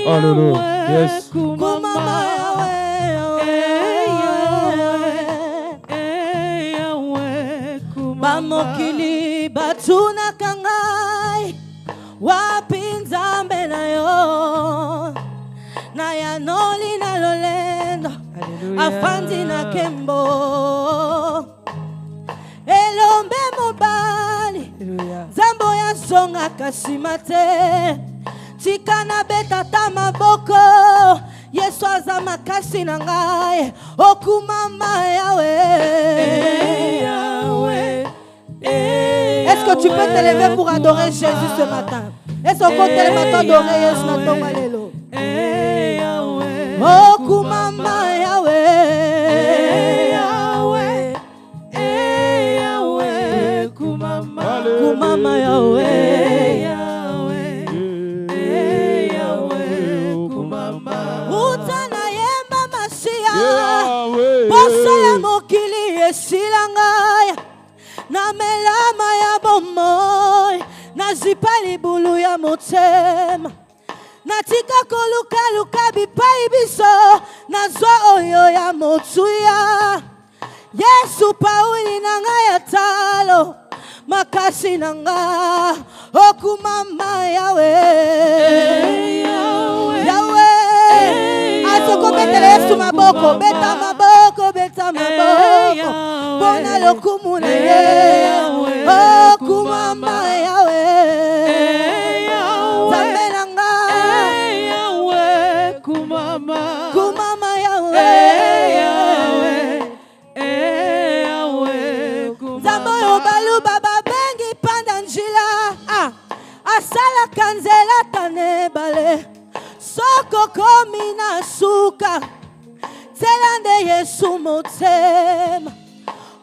Hallelujah. Yes. Kumama Yahweh. Bamokili batuna kangai wapinza mbenayo na yanoli na lolendo afandi na kembo elombe mobali zambo ya songa kasimate tikana betata maboko Yesu aza makasi na ngai okumama Yahweh. Est-ce que tu peux te lever pour adorer Jésus ce matin? Est-ce qu'on peut tellement t'adorer Yesu na tonga lelo? Okumama Yahweh. Kumama Yahweh. Utana yemba masia bosa ya mokili esilanga na melama ya bomoy na zipa libulu ya motema natika koluka bipai biso na zwa oyo ya motuya Yesu pauli na ngaya talo makasi na nga okumama Yahweh. Asoko betele Yesu maboko beta maboko bona lokumu na ye okumama Yahweh. Zambe nga kumama Yahweh. Zambo balu baba bengi panda njila asala kanzela tane bale soko komi na suka zelande Yesu motema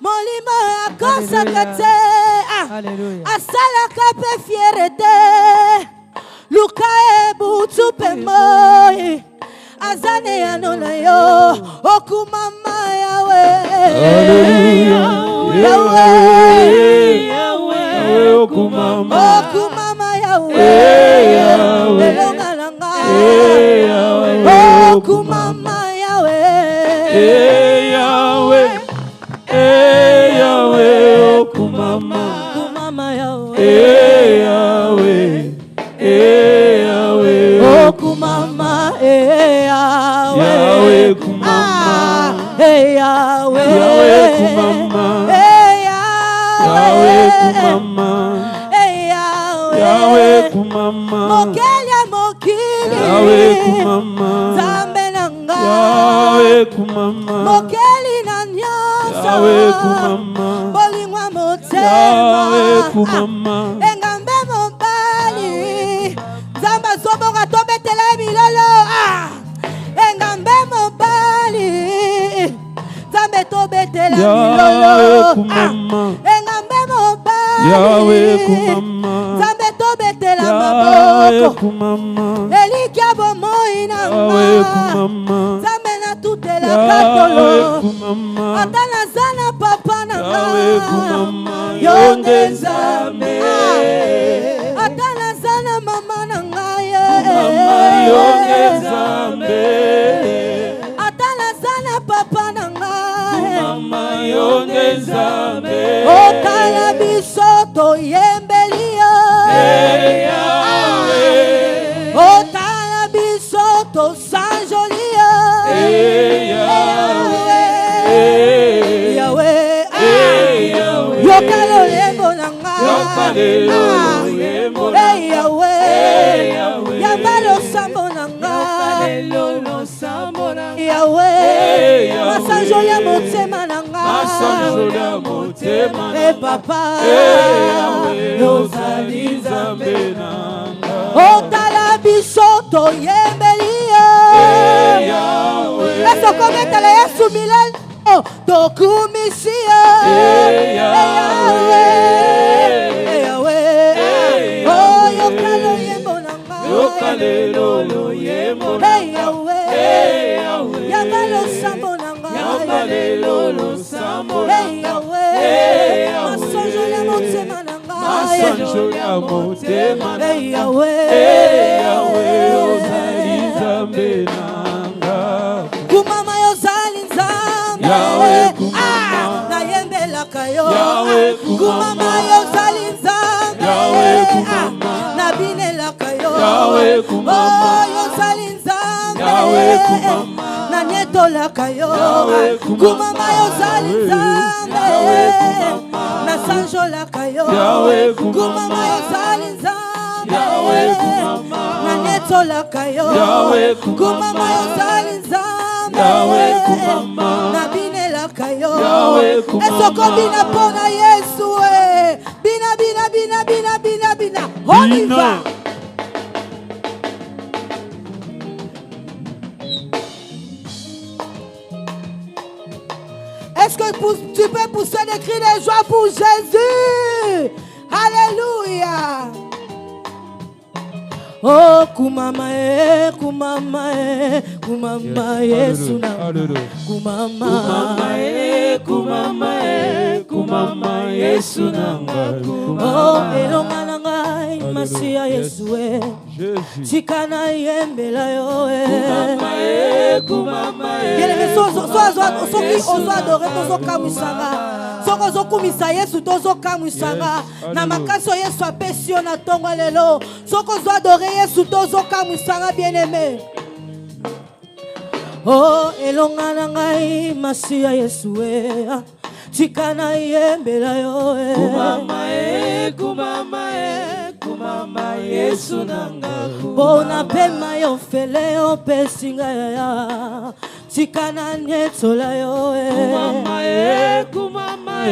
molimo akosaka te asalaka pe fierete luka ebutu pe moi azane yanona yo okumama Yahweh. Okumama Yahweh. Elongalanga okumama Yahweh. Kumama Yahweh. Okumama Yahweh. Mokili Zambe nanga mokeli na nyonso bolingwa motema engambe mobali Zamba zoboka tobetela milolo engambe mobali Zambe tobetela milolo engambe mobali Zambe tobetela maboko elikia bomoi na Zambe na tutela katolo atana zana papa na yonde Zambe atana zana mama na yonde Zambe atana zana papa na yonde Zambe otala bisoto yembelio otala bisoto sanjolio Yahweh yokalo lembo nanga Yahweh yambalo sambo nanga Yahweh masanjolia motema nanga papa yozali Nzambe nanga otala bisoto yembelio Yesu kometala Yesu milele tokumisia Yahweh yokalo yembo nanga yokalelo yembo Yahweh yambalo sambo nanga yokalelo sambo Yahweh masonjolia motema nanga masonjolia motema Yahweh ozali Nzambe nanga. Kumama yo zali Nzambe. Yahweh kumama. Nayembelaka yo. Yahweh kumama. Kumama yo zali Nzambe. Yahweh kumama. Nabinelaka yo. Yahweh kumama. Oh yo zali Nzambe. Yahweh kumama. Nanyetolaka yo. Yahweh Kumama yo zali Nzambe. Yahweh kumama. Nasanjolaka yo. Yahweh kumama. Kumama yo zali Nzambe. Yahweh kumama. Nanyetolaka yo. Yahweh kumama. Kumama yo zali Nzambe. Yahweh kumama. Nabinelaka yo. Yahweh kumama. Esoko bina pona Yesu eh. Bina bina bina bina bina bina. On y va. Est-ce que tu peux pousser des cris de joie pour Jésus? Alléluia. Oh, kumama kumama kumama Yesu na kumama kumama kumama Yesu nanga. Oh, elonga na ngai Masia Yesu chikana yembela yo kumama bien-aimé, soki ozo adore tozokamwisanga, soki ozokumisa Yesu tozokamwisanga na makasi oyo Yesu apesi yo na ntongo lelo, soki ozo adore Yesu tozokamwisanga bien-aimé. Oh, elonga na ngai Masia Yesu chikana yembela yo kumama Yesu nanga bona pema yo fele yo pesinga ya chikana nyetola yo kumama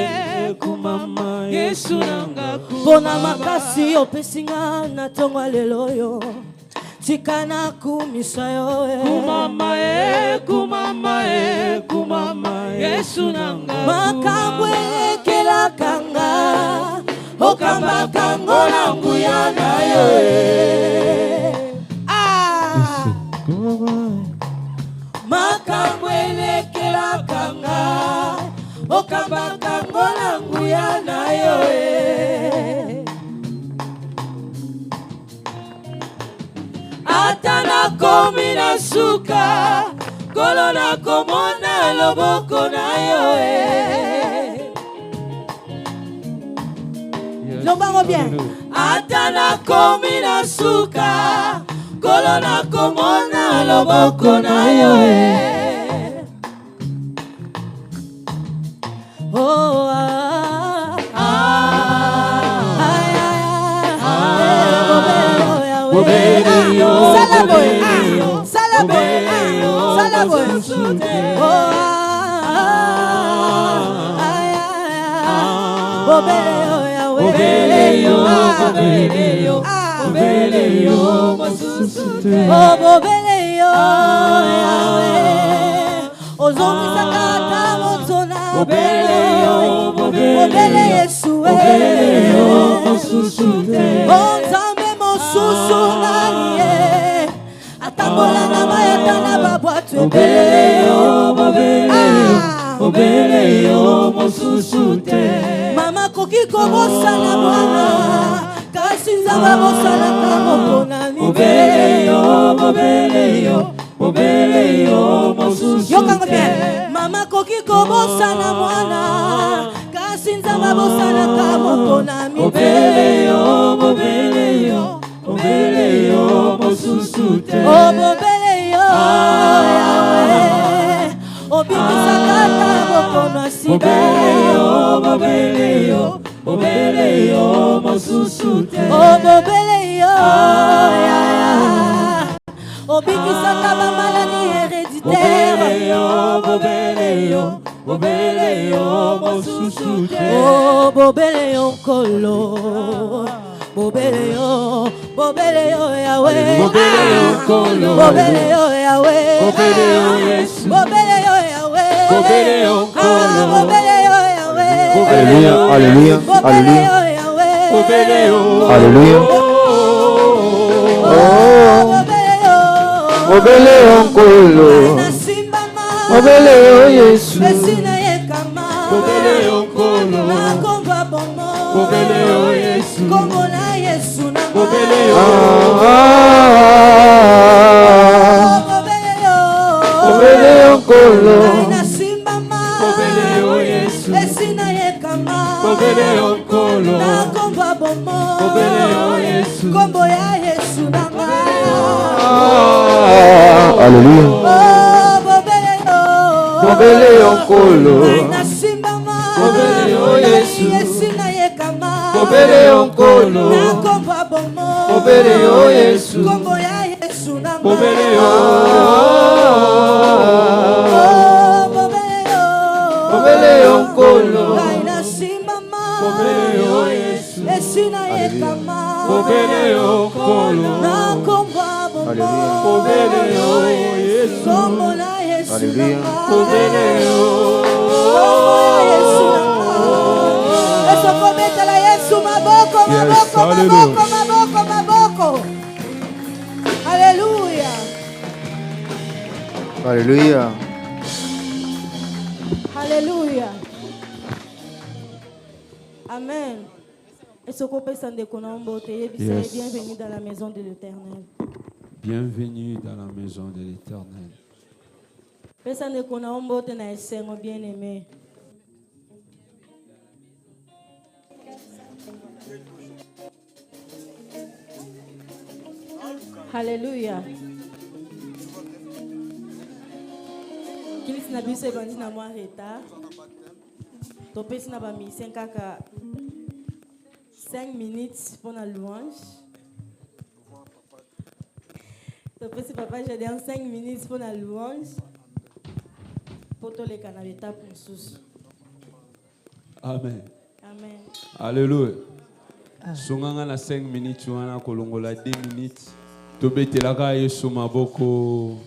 Yesu nanga bona makasi yo pesinga na tongo lelo yo chikana kumisa yo kumama Yesu nanga makambo ekela kanga okamba kango na nguya na yo makambo ekela kanga okamba kango na nguya na yo ata nakomi na suka kolo nakomona loboko na yo Lombango bien. Ata nakomi na suka kolo nakomona loboko na yo oh Mama koki kobosa na mwana kasi nzaba bosa na kamoko na yokanga bien. Mama koki kobosa na mwana kasi nzaba bosa na kamoko na obikisakata bokono sibe obobeleyo mosusu te obobeleyo obikisaka bamaladi héréditaire obobeleyo mosusu te obobeleyo nkolo Bobeleyo Yahweh, Bobeleyo Yahweh, Bobeleyo Yesu, Bobeleyo Yahweh, Bobeleyo Yahweh, Alléluia, alléluia, alléluia, alléluia. Bobeleyo nkolo, Bobeleyo Yesu, Bobeleyo nkolo, Bobeleyo Yesu, Bobeleyo Kombo ya Yesu nanga. Alléluia. Bobele yo. Bobele yo nkolo. Na simbama. Bobele yo Yesu. Yesu na yekama. Bobele yo nkolo. Na kombo bomo. Bobele yo Yesu. Kombo ya Yesu nanga. Bobele yo. Bobele yo. Bobele yo nkolo. Na simbama. Bobele yo Yesu. Yesu na yekama. Bobele yo nkolo. Na kombo bomo. Bobele yo Yesu. Kombo na Yesu Alléluia. nanga. Bobele yo. Kombo ya Yesu nanga. Yesu kometela Yesu maboko, maboko, maboko, maboko, maboko. Alléluia. Alléluia. Alléluia. Amen. Est-ce qu'on peut s'en déconner? Yes. Bienvenue dans la maison de l'Éternel. Bienvenue dans la maison de l'Éternel. Personne ne connaît un beau bien-aimé. Alléluia. Qu'il n'a pas eu bandi na moi retard. Topé n'a pas mis 5 minutes pour la louange. Topé si papa j'ai dit 5 minutes pour la louange. Pour tous les canalités pour sous. Amen. Amen. Alléluia. Songanga na 5 minutes wana kolongola 2 minutes. Tobetelaka Yesu maboko.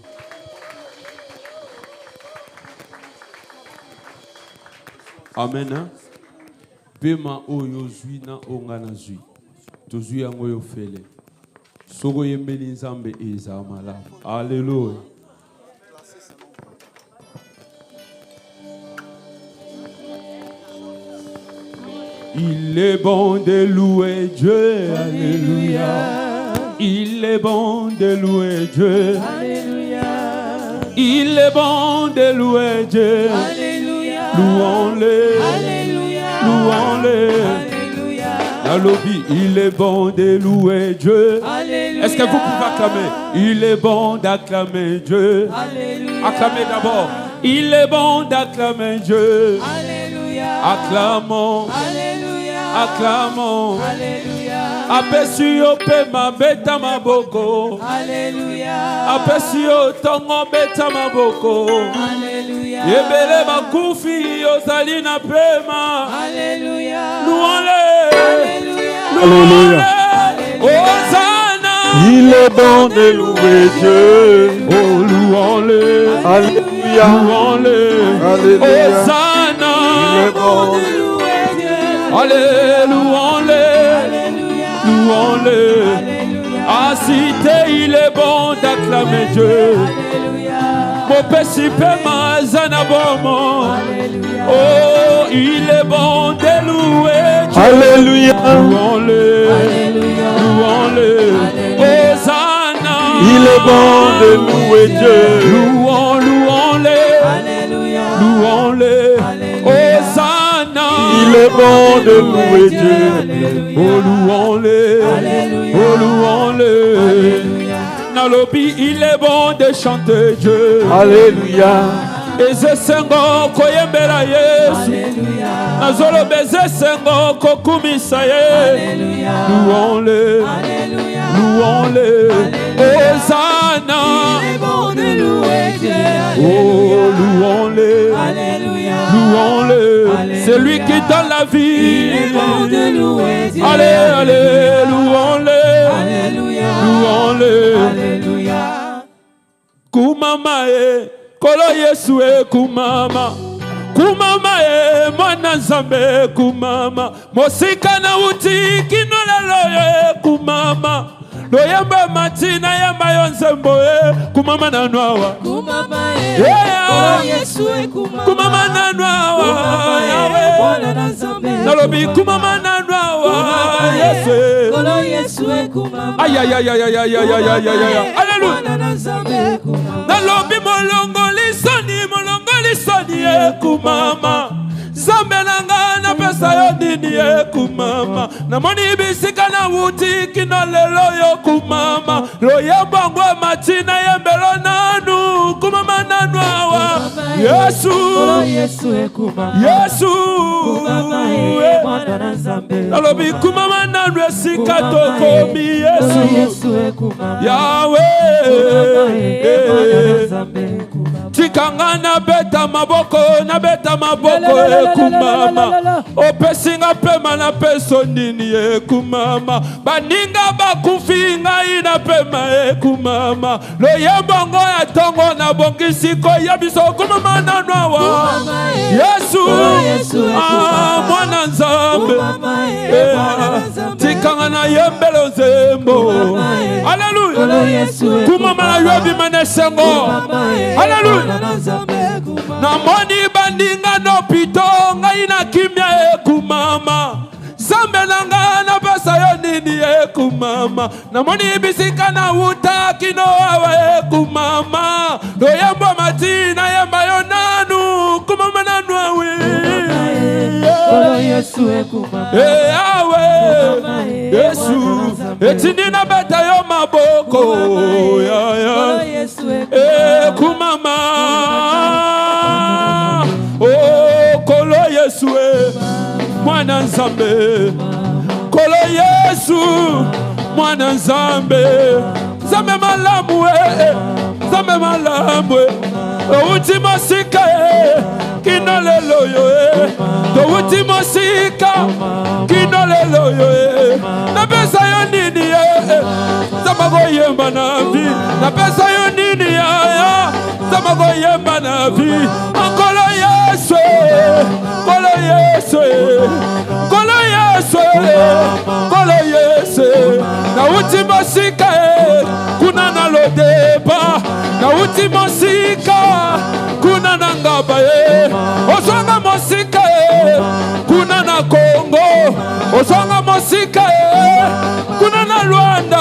Amen. Hein? Pema oyo zwi na onga na zwi. Tozwi yango yo fele. Soko yembeli nzambe eza malamu. Alléluia. Il est bon de louer Dieu, alléluia. Il est bon de louer Dieu, alléluia. Il est bon de louer Dieu, alléluia. Louons-le, alléluia. Louons-le, alléluia. La lobby, il est bon de louer Dieu, alléluia. Est-ce que vous pouvez acclamer? Il est bon d'acclamer Dieu, alléluia. Acclamez d'abord. Il est bon d'acclamer Dieu, alléluia. Acclamons, alléluia. Acclamons, alléluia. Apesio pema beta maboko, alléluia. Apesio tongo beta maboko, alléluia. Yebele bakufi ozali na pema, alléluia. Louons-le, alléluia. Hosanna. Il est bon de louer Dieu. Oh, louons-le, Alléluia. louons-le, Alléluia. Hosanna. Il est bon de louer Dieu. Alléluia, louons-le, louons-le. À cité, il est bon d'acclamer Dieu. Mon pessipema zanabomo. Oh, il est bon de louer Dieu. Alléluia. Louons-le, louons-le. Hosanna. Il est bon de louer Dieu. Louons-le. Louons-le. Hosanna. Il est bon de louer Dieu. Oh, louons-le. Oh, louons-le. Nalobi, il est bon de chanter Dieu. Alléluia. Ezesengo koyembela Yesu. Nazolo bezesengo kokumisa Ye. Louons-le. Louons-le. Hosanna. Il est bon de louer Dieu. Oh, louons-le. Louons-le. C'est lui qui donne la vie. Il est bon de louer Dieu. Allez, allez, louons-le. Louons-le. Kumama e kolo Yesu e kumama. Kumama e mwana Nzambe kumama. Mosika na uti kinolelo e kumama. Loyamba matina yamba yonzembo e kumama na nwawa. Kumama e kolo Yesu e kumama. Kumama na nwawa. Mwana na Nzambe. Nalobi kumama na nwawa. Yesu e kolo Yesu e kumama. Ay ay ay ay ay ay ay ay ay ay. Alléluia. Nalobi molongoli soni e kumama. Zambe nanga na pesa yo dini e kumama. namoni bisika na wuti kino lelo yo kumama loyembo ngo matina yembelo nanu kumama nanu awa Yesu Yesu alobi kumama nanu esika tokomi Yesu Yahweh tikanga na beta maboko kumama opesinga pema na peso nini kumama baninga bakufinga ina pema kumama loyembo ngo ya tongo na bongisi ko ya biso kumama nanwa Yesu mwana nzambe tikanga na yembelo zembo haleluya kumama na yobi manesengo haleluya namoni bandinga no pito ngai na kimia kumama zambe nanga na pesa yo nini kumama namoni bisika na wuta kino awa kumama loyembo matina yemba yo nanu kumama nanu awe Yesu kumama awe Yesu etini na beta yo maboko ya kumama oh kolo Yesu mwana nzambe kolo Yesu mwana nzambe zambe malamu zambe malamu ultimo sika kino lelo yo to ultimo sika kino lelo yo na pesa yo nini zama go yemba na vi na pesa yo nini ya zama go yemba na vi kolo Yesu kolo Yesu kolo Yesu kolo Yesu na ultimo sika kuna na lodeba na ultimo sika kuna na ngaba osanga mosika kuna na Kongo osanga mosika kuna na Rwanda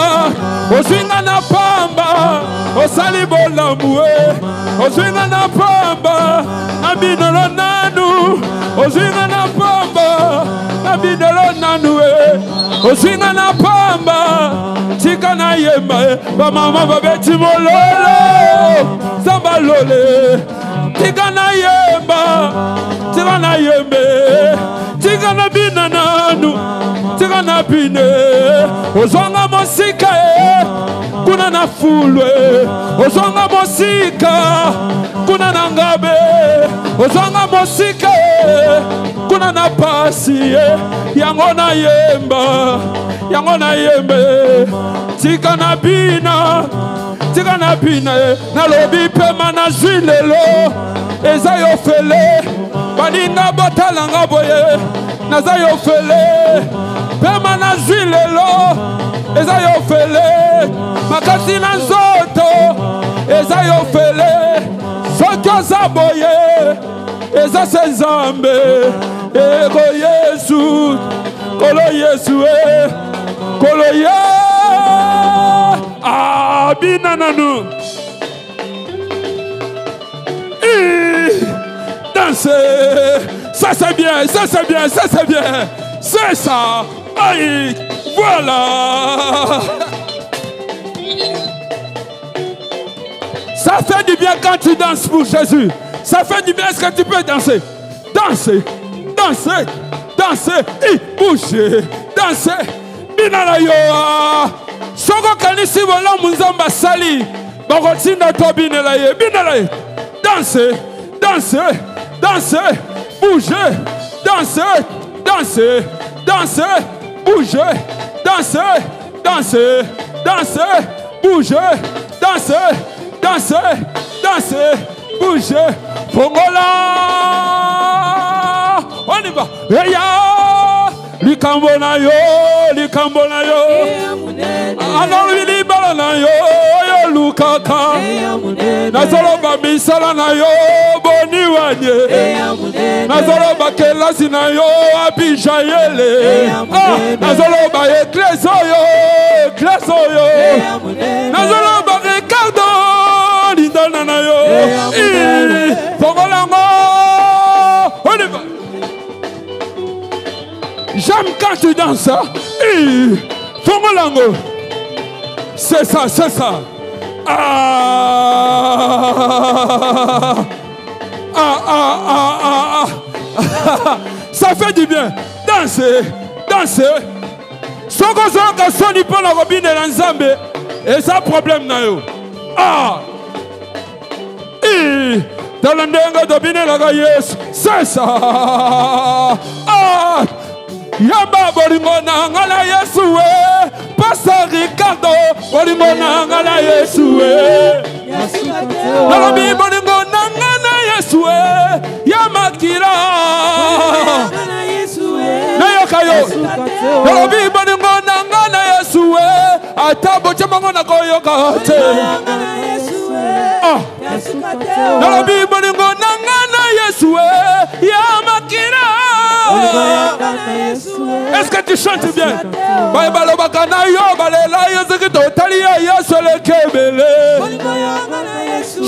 oswinga na pamba osali bolamu oswinga na pamba na binolo nanu oswinga na pamba na binolo nanu oswinga na pamba tika na yemba ba mama babeti mololo zamba lole tika na yemba tika na yembe tika na bina nanu tika na bine ozonga mosika kuna na fulwe ozonga mosika kuna na ngabe ozonga mosika kuna na pasi yango na yembe tika na bina na lobi pema na zilelo eza yo fele baninga batalanga boye naza yo fele pema na zilelo eza yo fele makasi na nzoto eza yo fele soki oza boye eza se nzambe ego Yesu kolo Yesu kolo bina nanu danser ça c'est bien c'est ça aïe voilà ça fait du bien quand tu danses pour Jésus ça fait du bien. Est-ce que tu peux danser et bouger danser binala yo soko kanisi bola munzamba sali bakotinda to binela ye binala ye danser bouger danser bouger bouger bouger pongola on y va likambo na yo alors libala na yo lukaka nazoloba misala na yo boniwanye nazoloba kelasi na yo abijayele nazoloba ekleso yo nazoloba Ricardo lindana na yo pongolango on y va Jamka Quand tu danses, Fongolango. C'est ça, c'est ça. Ça fait du bien. Dansez, dansez. Soko soka soni pour la robine de l'ensemble. Et ça problème na yo. Dans le ndenga dobine la yes. C'est ça. Yamba bolingo na ngala Yesu Pastor Ricardo bolingo na ngala Yesu Nalobi bolingo na ngala Yesu Yamakira Nayokayo Nalobi bolingo na ngala Yesu Atabo chamango na koyoka te Nalobi bolingo na ngala Yesu Yamakira. Est-ce que tu chantes bien?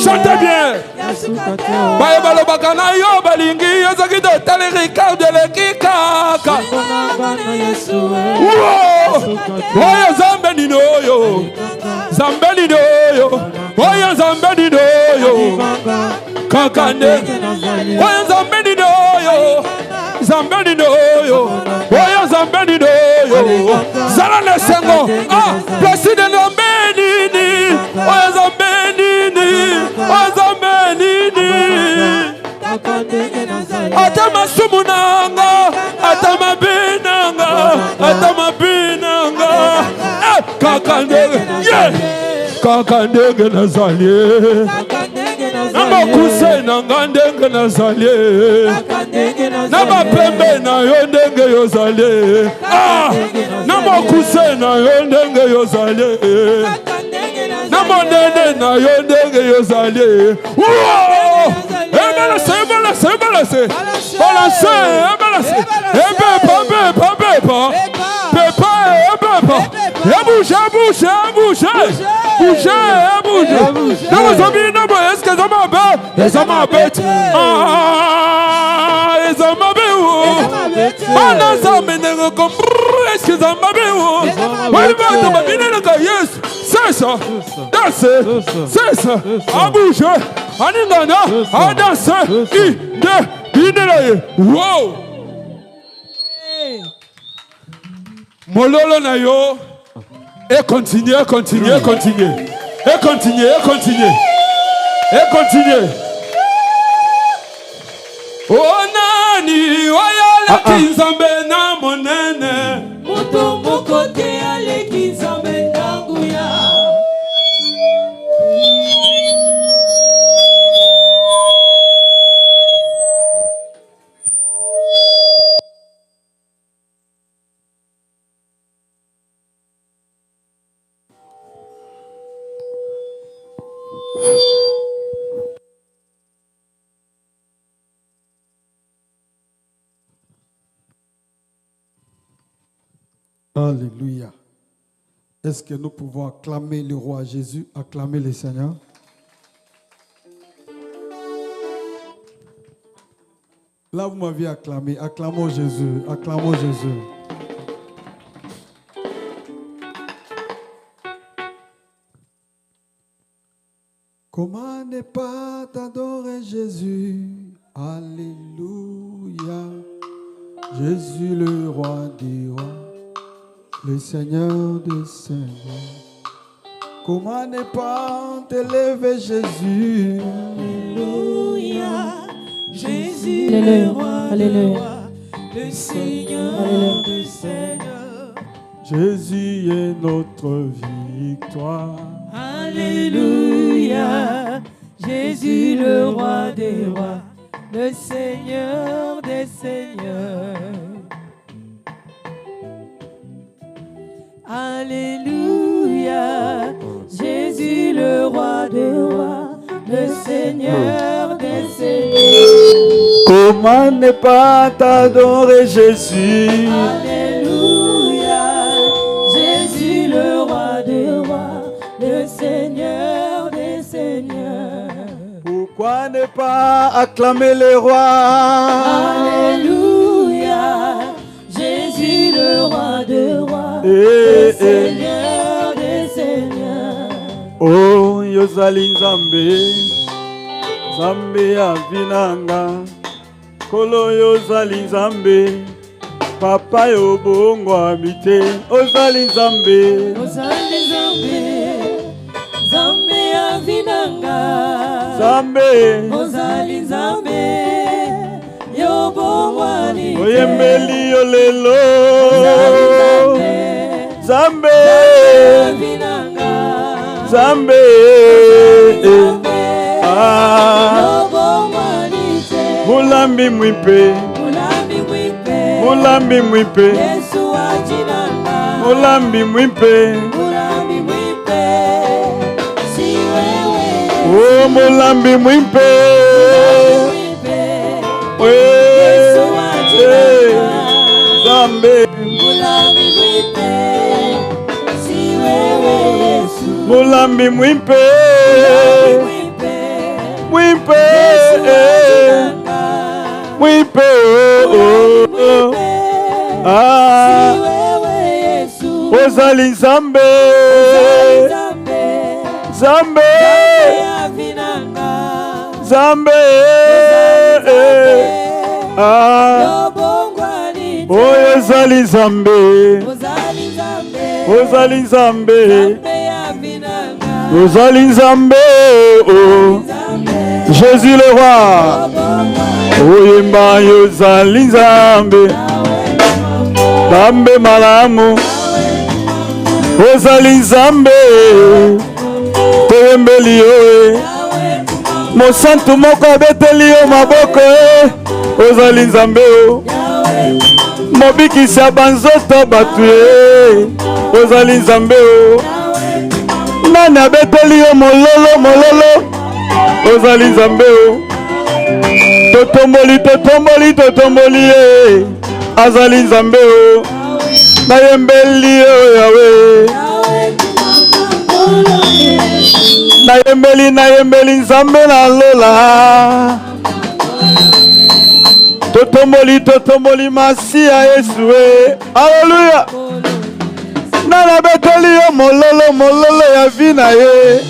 Chantez bien. Zambeni no yo, oya zambeni no yo, zalane sengo, placide zambeni ni, oya zambeni ni, oya zambeni ni. Atama sumunanga, atama binanga, atama binanga, kakandege, yeah, kakandege nazali. Nama kuse na ngandenge na zale Nama pembe na yondenge yo zale Nama kuse na yondenge yo zale Nama nene na yondenge yo zale Balance, balance, balance Balance, balance Pepa, pepa Bouge, bouge, bouge Bouge, bouge Nama zombie, nama eske zama bête Ezama bête Ezama bête Ana zame nengo kom Eske zama bête Waliba tama binenga yes C'est ça Danse C'est ça A bouge Aningana A danse Ide Binelaye Wow Mololo na yo Et continuez, continuez, continuez Et continuez, et continuez Et continuez. Oh nani, waya kinzambe na monene. Muto mokote ale kinzambe nanguya. Alléluia. Est-ce que nous pouvons acclamer le roi Jésus, acclamer le Seigneur? Là, vous m'avez acclamé. Acclamons Jésus, acclamons Jésus. Comment ne pas t'adorer Jésus? Alléluia. Jésus le roi des rois, le Seigneur des seigneurs. Comment ne pas t'élever Jésus? Alléluia. Jésus le roi des rois, le Seigneur des seigneurs. Jésus est notre victoire. Alléluia. Jésus le roi des rois, le Seigneur des seigneurs. Alléluia. Jésus le roi des rois, le Seigneur des seigneurs. Comment ne pas t'adorer Jésus? Alléluia. Jésus le roi des rois, le Seigneur des seigneurs. Pourquoi ne pas acclamer le roi? Alléluia. Jésus Jésus le roi des rois, le Seigneur des seigneurs. Oh, yozali nzambe, nzambe avinanga. Kolo yozali nzambe, papa yo bongo habite. Ozali nzambe, Ozali Nzambe, Nzambe avinanga. nzambe. Ozali Nzambe, yo bongwani te. Oyembeli yo lelo, Nzambe, nzambe, avinanga. nzambe. Nzambe, Ah, yo bongwani te. mulambi mwipe, Mulambi mwipe, mulambi mwipe, Yesu ajinanga. mulambi mwipe. Mulambi mwipe, si wewe. Oh, mulambi mwipe. Mwipe, Eh, ajinanga. nzambe, Mulambi mwipe, si wewe Yesu. mulambi mwipe, Mwipe, mwipe, Yesu ajinanga. mwipe. Oh, oh, oh. Mwipe, Ah, si wewe Yesu. ozali nzambe, Nzambe, nzambe, avinanga. nzambe. Ah, Yobongwani te. oyo ozali nzambe, Ozali Nzambe, ozali nzambe, Nzambe avinanga. ozali nzambe. Oh, Nzambe, Jésus le roi, oyemba yo ozali nzambe, nzambe malamu, ozali nzambe, toyembeli yo. Mosantu moko abeteli yo maboko, ozali nzambe. Mobikisi ya banzoto bato ye, ozali nzambe. Nani abeteli yo mololo mololo, ozali nzambe. Totomboli totomboli totomboli ye, azali nzambe. Nayembeli yo Yawe, nayembeli nayembeli nzambe na lola. Totomboli totomboli masi ya Yesu. Alleluya. Nana beteli yo mololo mololo ya vi na ye.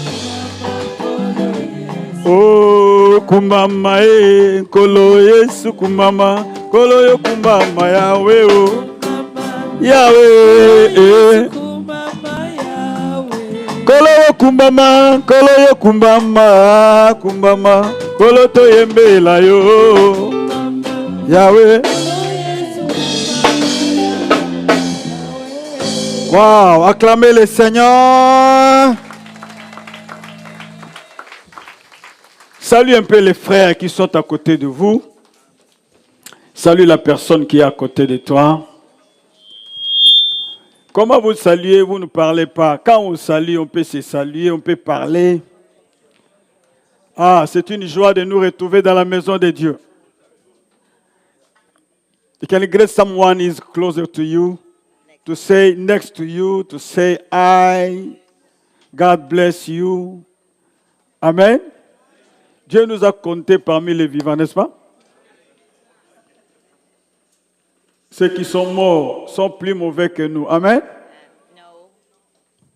Oh, kumbama ye, nkolo Yesu kumbama, nkolo yo kumbama Yawe. Oh, Yawe. Nkolo yo kumbama, nkolo yo kumbama, kumbama, nkolo toyembela yo. Yahweh. Wow, acclamez le Seigneur. Salue un peu les frères qui sont à côté de vous. Salue la personne qui est à côté de toi. Comment vous saluez, vous ne parlez pas. Quand on salue, on peut se saluer, on peut parler. Ah, c'est une joie de nous retrouver dans la maison de Dieu. You can greet someone who is closer to you, to say next to you, to say I, God bless you. Amen. Dieu nous a comptés parmi les vivants, n'est-ce pas? Ceux qui sont morts sont plus mauvais que nous. Amen.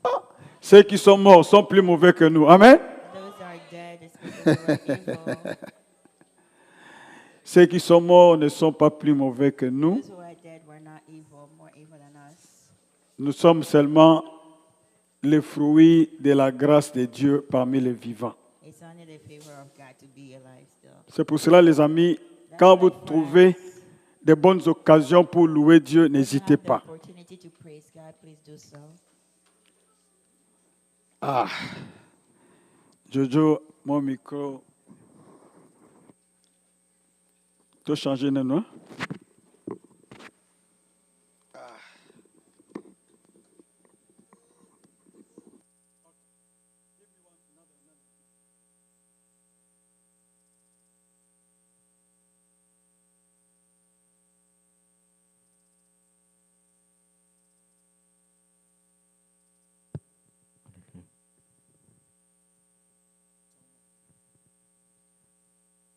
Ah, ceux qui sont morts sont plus mauvais que nous. Amen. Ceux qui sont morts ne sont pas plus mauvais que nous. Nous sommes seulement les fruits de la grâce de Dieu parmi les vivants. C'est pour cela, les amis, quand vous trouvez de bonnes occasions pour louer Dieu, n'hésitez pas. Ah, Jojo, mon micro. Tu as changé, non?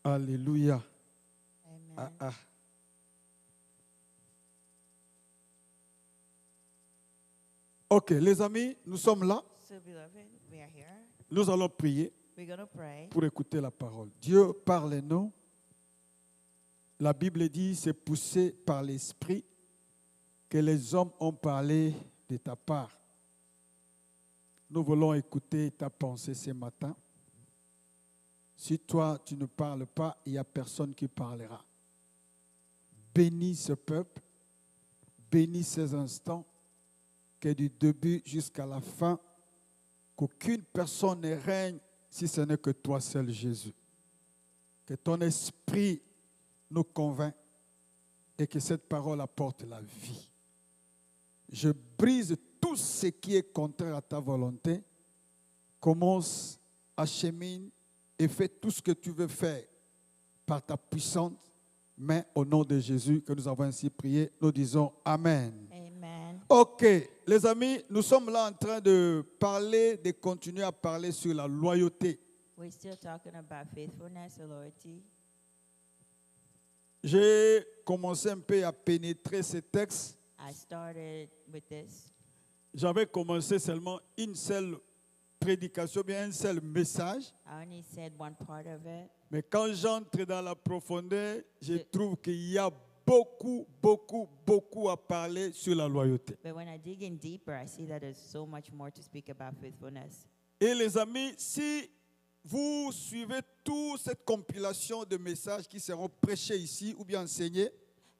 Alléluia. Amen. Ok, les amis, nous sommes là. So, beloved, we are here. Nous allons prier We're going to pray. pour écouter la parole. Dieu, parle-nous. La Bible dit, c'est poussé par l'Esprit que les hommes ont parlé de ta part. Nous voulons écouter ta pensée ce matin. Si toi, tu ne parles pas, il n'y a personne qui parlera. Bénis ce peuple, bénis ces instants, que du début jusqu'à la fin, qu'aucune personne ne règne si ce n'est que toi seul, Jésus. Que ton esprit nous convainc et que cette parole apporte la vie. Je brise tout ce qui est contraire à ta volonté. Commence, achemine et fais tout ce que tu veux faire par ta puissante main au nom de Jésus que nous avons ainsi prié. Nous disons Amen. Amen. Ok, les amis, nous sommes là en train de parler, de continuer à parler sur la loyauté. We're still talking about faithfulness and loyalty. J'ai commencé un peu à pénétrer ces textes. I started with this. J'avais commencé seulement une seule prédication, bien un seul message. I only said one part of it. Mais quand j'entre dans la profondeur, je trouve qu'il y a beaucoup à parler sur la loyauté. But when I dig in deeper, I see that there's so much more to speak about faithfulness. Et les amis, si vous suivez toute cette compilation de messages qui seront prêchés ici ou bien enseignés,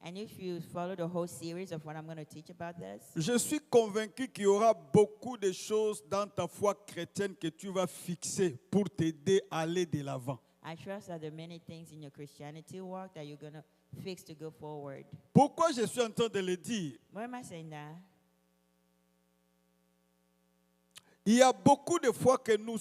And if you follow the whole series of what I'm going to teach about this, je suis convaincu qu'il y aura beaucoup de choses dans ta foi chrétienne que tu vas fixer pour t'aider à aller de l'avant. I trust that there are many things in your Christianity walk that you're going to fix to go forward. Pourquoi je suis en train de le dire? Why am I saying that? Il y a beaucoup de fois que nous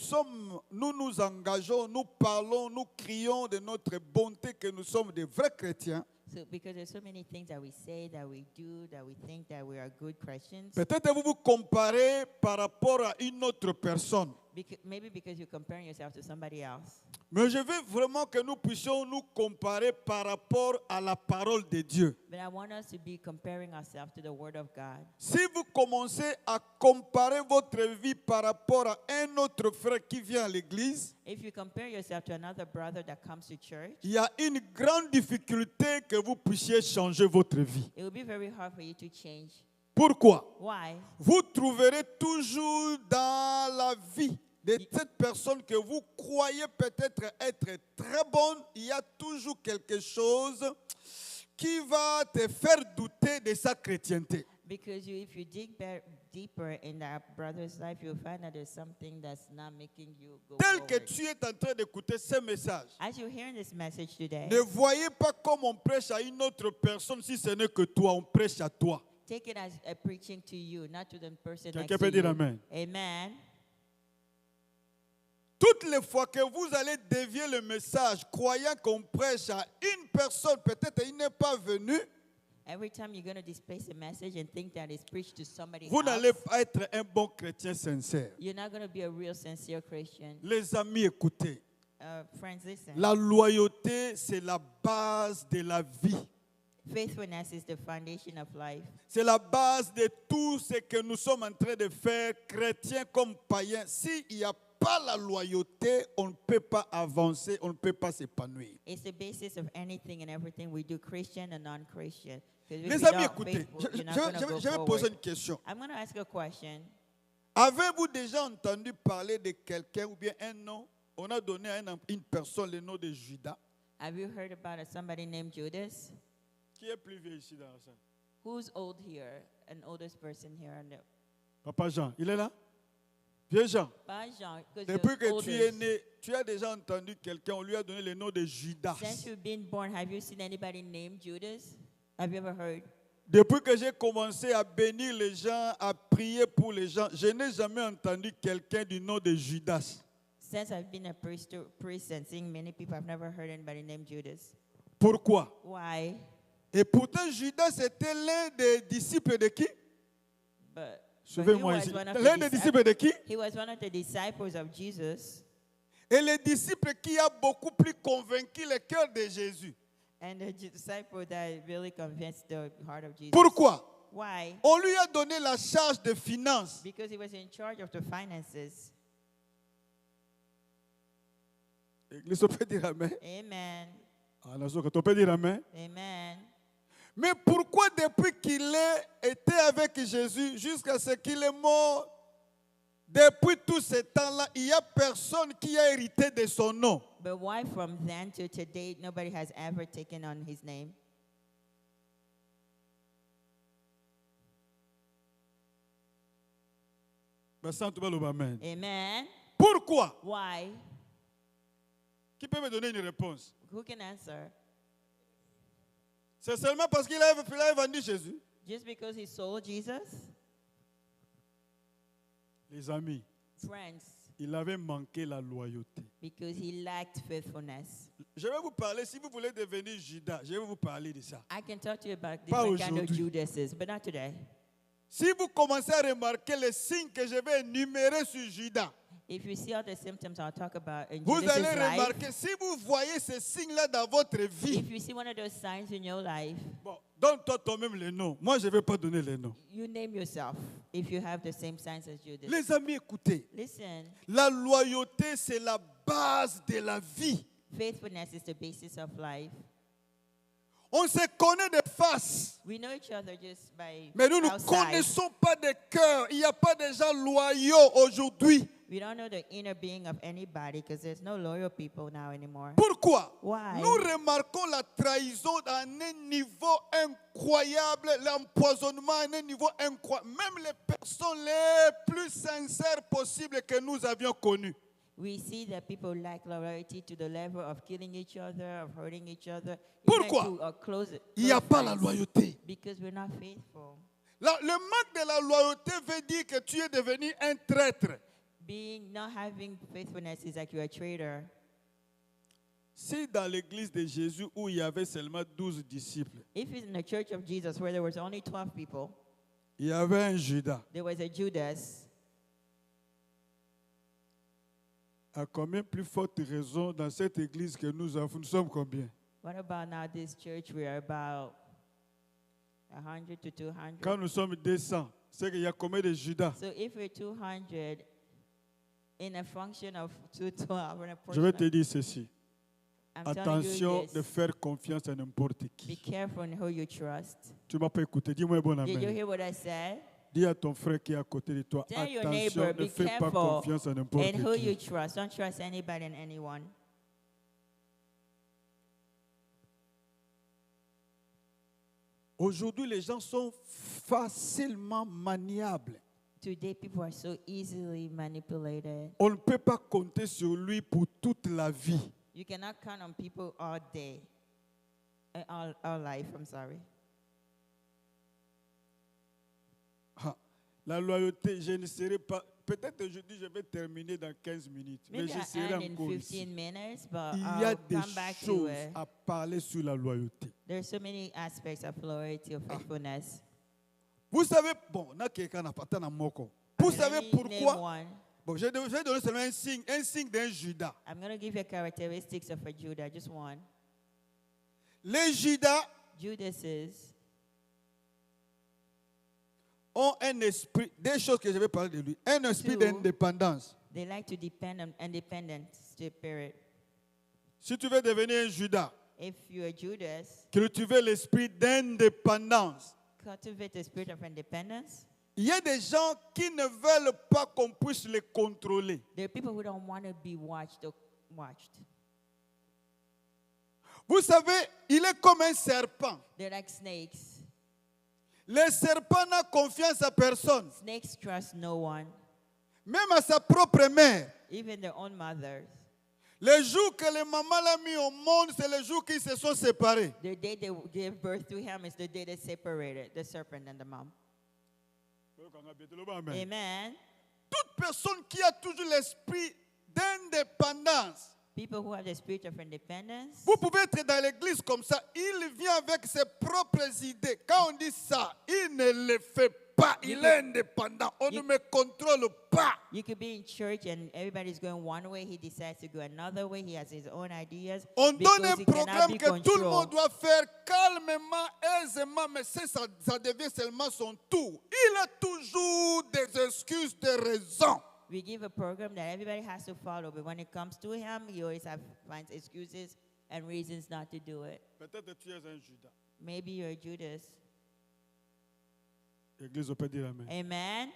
nous engageons, nous parlons, nous crions de notre bonté, que nous sommes des vrais chrétiens. So, because there's so many things that we say, that we do, that we think that we are good Christians. Peut-être vous vous comparez par rapport à une autre personne. Maybe because you're comparing yourself to somebody else. Mais je veux vraiment que nous puissions nous comparer par rapport à la parole de Dieu. But I want us to be comparing ourselves to the Word of God. Si vous commencez à comparer votre vie par rapport à un autre frère qui vient à l'église, If you compare yourself to another brother that comes to church, il y a une grande difficulté que vous puissiez changer votre vie. it will be very hard for you to change. Pourquoi? Why? Vous trouverez toujours dans la vie de cette personne que vous croyez peut-être être très bonne, il y a toujours quelque chose qui va te faire douter de sa chrétienté. Because if you dig deeper in that brother's life, you'll find that there's something that's not making you go Tel que forward. tu es en train d'écouter ce message, As you're hearing this message today, ne voyez pas comme on prêche à une autre personne si ce n'est que toi, on prêche à toi. take it as a preaching to you, not to the person next Quelqu'un to peut dire you. amen. Amen. Toutes les fois que vous allez dévier le message, croyant qu'on prêche à une personne, peut-être il n'est pas venu, Every time you're going to displace a message and think that it's preached to somebody vous n'allez else, pas être un bon chrétien sincère. you're not going to be a real sincere Christian. Les amis, écoutez. Friends, listen. La loyauté, c'est la base de la vie. Faithfulness is the foundation of life. C'est la base de tout ce que nous sommes en train de faire, chrétiens comme païens. S'il n'y a pas la loyauté, on ne peut pas avancer, on ne peut pas s'épanouir. It's the basis of anything and everything we do, Christian and non-Christian. 'Cause if Les you're amis, not écoutez, faithful, je you're not gonna go vais poser forward. une question. I'm going to ask a question. Avez-vous déjà entendu parler de quelqu'un ou bien un nom? On a donné à une personne le nom de Judas. Have you heard about somebody named Judas? Qui est plus vieux ici dans la salle? Who's old here? An oldest person here? Papa Jean, il est là? Vieux Jean. Pas Jean, because Depuis que you're tu es oldest. né, tu as déjà entendu quelqu'un, on lui a donné le nom de Judas. Since you've been born, have you seen anybody named Judas? Have you ever heard? Depuis que j'ai commencé à bénir les gens, à prier pour les gens, je n'ai jamais entendu quelqu'un du nom de Judas. Since I've been a priest and seeing many people, I've never heard anybody named Judas. Pourquoi? Why? Et pourtant, Judas était l'un des disciples de qui? But he Suivez-moi was ici. one of L'un the des disciples. disciples de qui? He was one of the disciples of Jesus, Et les disciples qui a beaucoup plus convaincu le cœur de Jésus. and the disciple that really convinced the heart of Jesus. Pourquoi? Why? On lui a donné la charge des finances. Because he was in charge of the finances. L'église, on peut dire amen. Amen. Ah, la soeur, on peut dire amen. Amen. Mais pourquoi depuis qu'il était avec Jésus jusqu'à ce qu'il est mort, depuis tout ce temps-là, il n'y a personne qui a hérité de son nom? But why from then to today nobody has ever taken on his name? Amen. Amen. Pourquoi? Why? Qui peut me donner une réponse? Who can answer? C'est seulement parce qu'il a vendu Jésus? Just because he sold Jesus? Les amis, Friends, il avait manqué la loyauté. because he lacked faithfulness. Je vais vous parler, si vous voulez devenir Judas, je vais vous parler de ça. I can talk to you about Pas different kind of aujourd'hui. Judases, but not today. Si vous commencez à remarquer les signes que je vais énumérer sur Judas, If you see all the symptoms I'll talk about in vous Judas's allez life, remarquer, si vous voyez ces signes-là dans votre vie, if you see one of those signs in your life, bon, donne-toi toi-même les noms. Moi, je ne vais pas donner les noms. you name yourself if you have the same signs as Judas. Les amis, écoutez, Listen, la loyauté, c'est la base de la vie. faithfulness is the basis of life. On se connaît de face, We know each other just by mais nous ne outside. connaissons pas de cœur. Il n'y a pas de gens loyaux aujourd'hui. We don't know the inner being of anybody because there's no loyal people now anymore. Pourquoi? Why? Nous remarquons la trahison à un niveau incroyable, l'empoisonnement à un niveau incroyable. Même les personnes les plus sincères possibles que nous avions connues. We see that people lack loyalty to the level of killing each other, of hurting each other. Pourquoi? Even to a close Il n'y a pas la friends. loyauté. Because we're not faithful. Le manque de la loyauté veut dire que tu es devenu un traître. Not having faithfulness is like you're a traitor. Si dans l'église de Jésus où il y avait seulement 12 disciples, If it's in the church of Jesus where there was only 12 people, il y avait un Judas, there was a Judas. à combien plus forte raison dans cette église que nous avons, nous sommes combien? What about now this church? We are about 100 to 200. Quand nous sommes 200, c'est qu'il y a combien de Judas? So if we're 200 in a function of 212, in a Je vais te portion, dire ceci. I'm telling Attention you de this. faire confiance à n'importe Be qui. careful in who you trust. Tu ne m'as pas écouté. Dis-moi un bon Did you amen. hear what I said? Dis à ton frère qui est à côté de toi. Tell your Attention, neighbor, ne be fais pas careful confiance à n'importe in who you qui. trust. Don't trust anybody and anyone. Aujourd'hui, les gens sont facilement maniables. Today, people are so easily manipulated. On ne peut pas compter sur lui pour toute la vie. You cannot count on people all day, all life. I'm sorry. Ah, la loyauté, je ne serai pas. Peut-être aujourd'hui, je vais terminer dans 15 minutes. Mais Maybe je I serai end in encore 15 ici. minutes, but Il y a I'll des come back to choses it. à parler sur la loyauté. There's so many aspects of loyalty, of faithfulness. Vous savez, bon, on a quelqu'un à partir dans Moko. Vous I mean, savez let me pourquoi? name one. Bon, je vais donner seulement un signe d'un Judas. I'm going to give you characteristics of a Judah, just one. Les Judas Judases ont un esprit, des choses que je vais parler de lui, un esprit Two. d'indépendance. They like to depend on independent spirit. Si tu veux devenir un Judas, If you're a Judas, cultiver l'esprit d'indépendance. cultivate the spirit of independence. Il y a des gens qui ne veulent pas qu'on puisse les contrôler. There are people who don't want to be watched. Vous savez, il est comme un serpent. They're like snakes. Le serpent n'a confiance à personne, Snakes trust no one, même à sa propre mère. even their own mothers. Le jour que les mamans l'ont mis au monde, c'est le jour qu'ils se sont séparés. The day they gave birth to him is the day they separated the serpent and the mom. Amen. Toute personne qui a toujours l'esprit d'indépendance. People who have the spirit of independence. Vous pouvez être dans l'église comme ça, il vient avec ses propres idées. Quand on dit ça, il ne le fait pas, il est indépendant. On ne me contrôle pas. You could be in church and everybody's going one way. He decides to go another way. He has his own ideas. On donne un because he cannot programme be que tout le monde controlled. doit faire calmement, aisément, mais ça devient seulement son tour. Il a toujours des excuses, des raisons. We give a program that everybody has to follow, but when it comes to him, he always finds excuses and reasons not to do it. Peut-être tu es un Judas. Maybe you're Judas. L'église, on peut dire amen. Amen.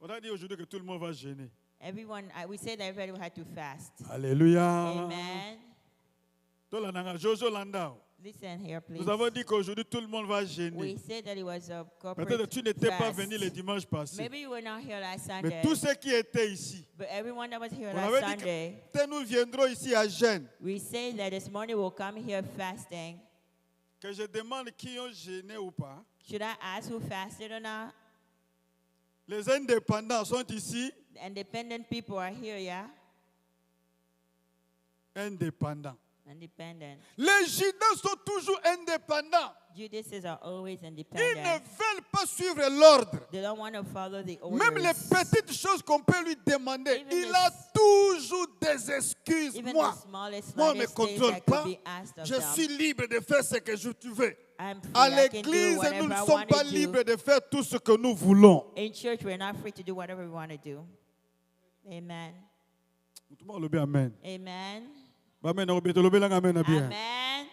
On a dit aujourd'hui que tout le monde va gêner. Everyone, we said that everybody had to fast. Alléluia. Amen. Jojo Landau. Listen here, please. Nous avons dit qu'aujourd'hui tout le monde va We gêner. said that it was a corporate Peut-être tu n'étais pas fast. venu le dimanche passé. Maybe you were not here last Mais Sunday, tous ceux qui étaient ici, but everyone that was here on last avait dit Sunday, que nous viendrons ici à jeûne. we say that this morning we'll come here fasting. Que je demande qui ont gêné ou pas. Should I ask who fasted or not? Les indépendants sont ici. The independent people are here, yeah? Indépendants. Independent. Les Judas sont toujours indépendants. Judases are always Ils ne independent. veulent pas suivre l'ordre. They don't want to follow the orders. Même les petites choses qu'on peut lui demander, Even il the a toujours des excuses. Even Moi, the smallest, moi, on ne me slightest things contrôle that pas. could be asked of Je them. suis libre de faire ce que je veux. I'm free. À I can do l'église, whatever nous ne I sommes want pas to do. libres de faire tout ce que nous voulons. In church, we're not free to do whatever we want to do. Amen. Tout le monde le dit amen. Amen. Amen. Amen. Amen.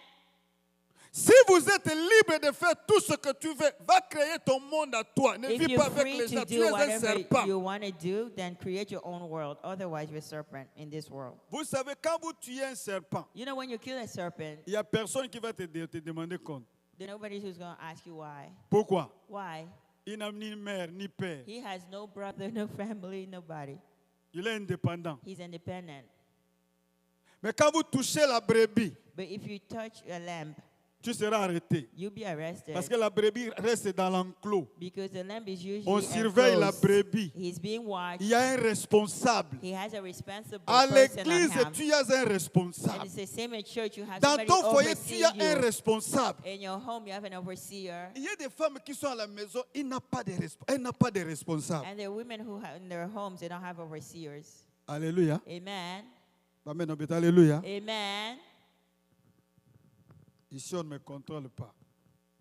Si vous êtes libre de faire tout ce que tu veux, va créer ton monde à toi. Ne If vis you're pas avec free les gens. to Tu do es un whatever serpent. you want to do, then create your own world. Otherwise, you're a serpent in this world. Vous savez, quand vous tuez un serpent, You know, when you kill a serpent, il n'y a personne qui va te demander compte. there's nobody who's going to ask you why. Pourquoi? Why? Il n'a ni mère ni père. He has no brother, no family, nobody. Il est indépendant. He's independent. Mais quand vous touchez la brebis, But if you touch a lamb, tu seras arrêté. you'll be arrested. Parce que la brebis reste dans l'enclos. Because the lamb is usually On surveille la enclosed. brebis. He's being watched. Il y a un responsable. He has a responsible À person on l'église, him. tu as un And responsable. it's the same in church. You have Dans somebody ton foyer, tu overseeing as un you. responsable. In your home, you have an overseer. Il y a des femmes qui sont à la maison, elle n'a pas de responsable. And there are women who have in their homes, they don't have overseers. Alléluia. Amen. Amen. Alléluia. Amen. Ici, on ne me contrôle pas.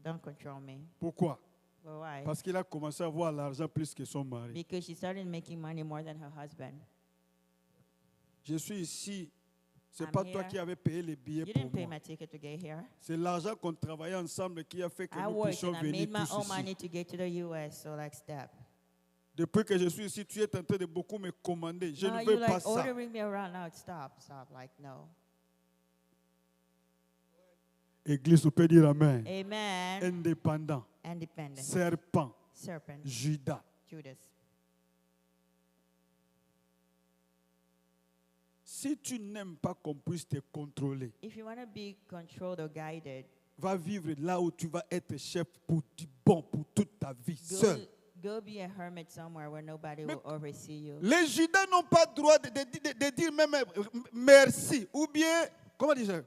Don't control me. Pourquoi? Well, why? Parce qu'il a commencé à avoir l'argent plus que son mari. Because she started making money more than her husband. Je suis ici. Ce n'est I'm pas toi here. qui avais payé les billets You pour didn't pay moi. my ticket to get here. C'est l'argent qu'on travaillait ensemble qui a fait que I nous worked puissions and I venir made my tous own ici. money to get to the U.S. So like step. Depuis que je suis ici, tu es en train de beaucoup me commander. Je Now ne you veux pas like ça. ordering me around. Now stop. Like no. Église, on peut dire amen. Amen. Indépendant, Independent. serpent, Serpent. Judas. Judas. Si tu n'aimes pas qu'on puisse te contrôler, If you want to be controlled or guided, va vivre là où tu vas être chef pour du bon pour toute ta vie, seul. go be a hermit somewhere where nobody will oversee you. Les Judas n'ont pas le droit de dire même merci ou bien, comment dire,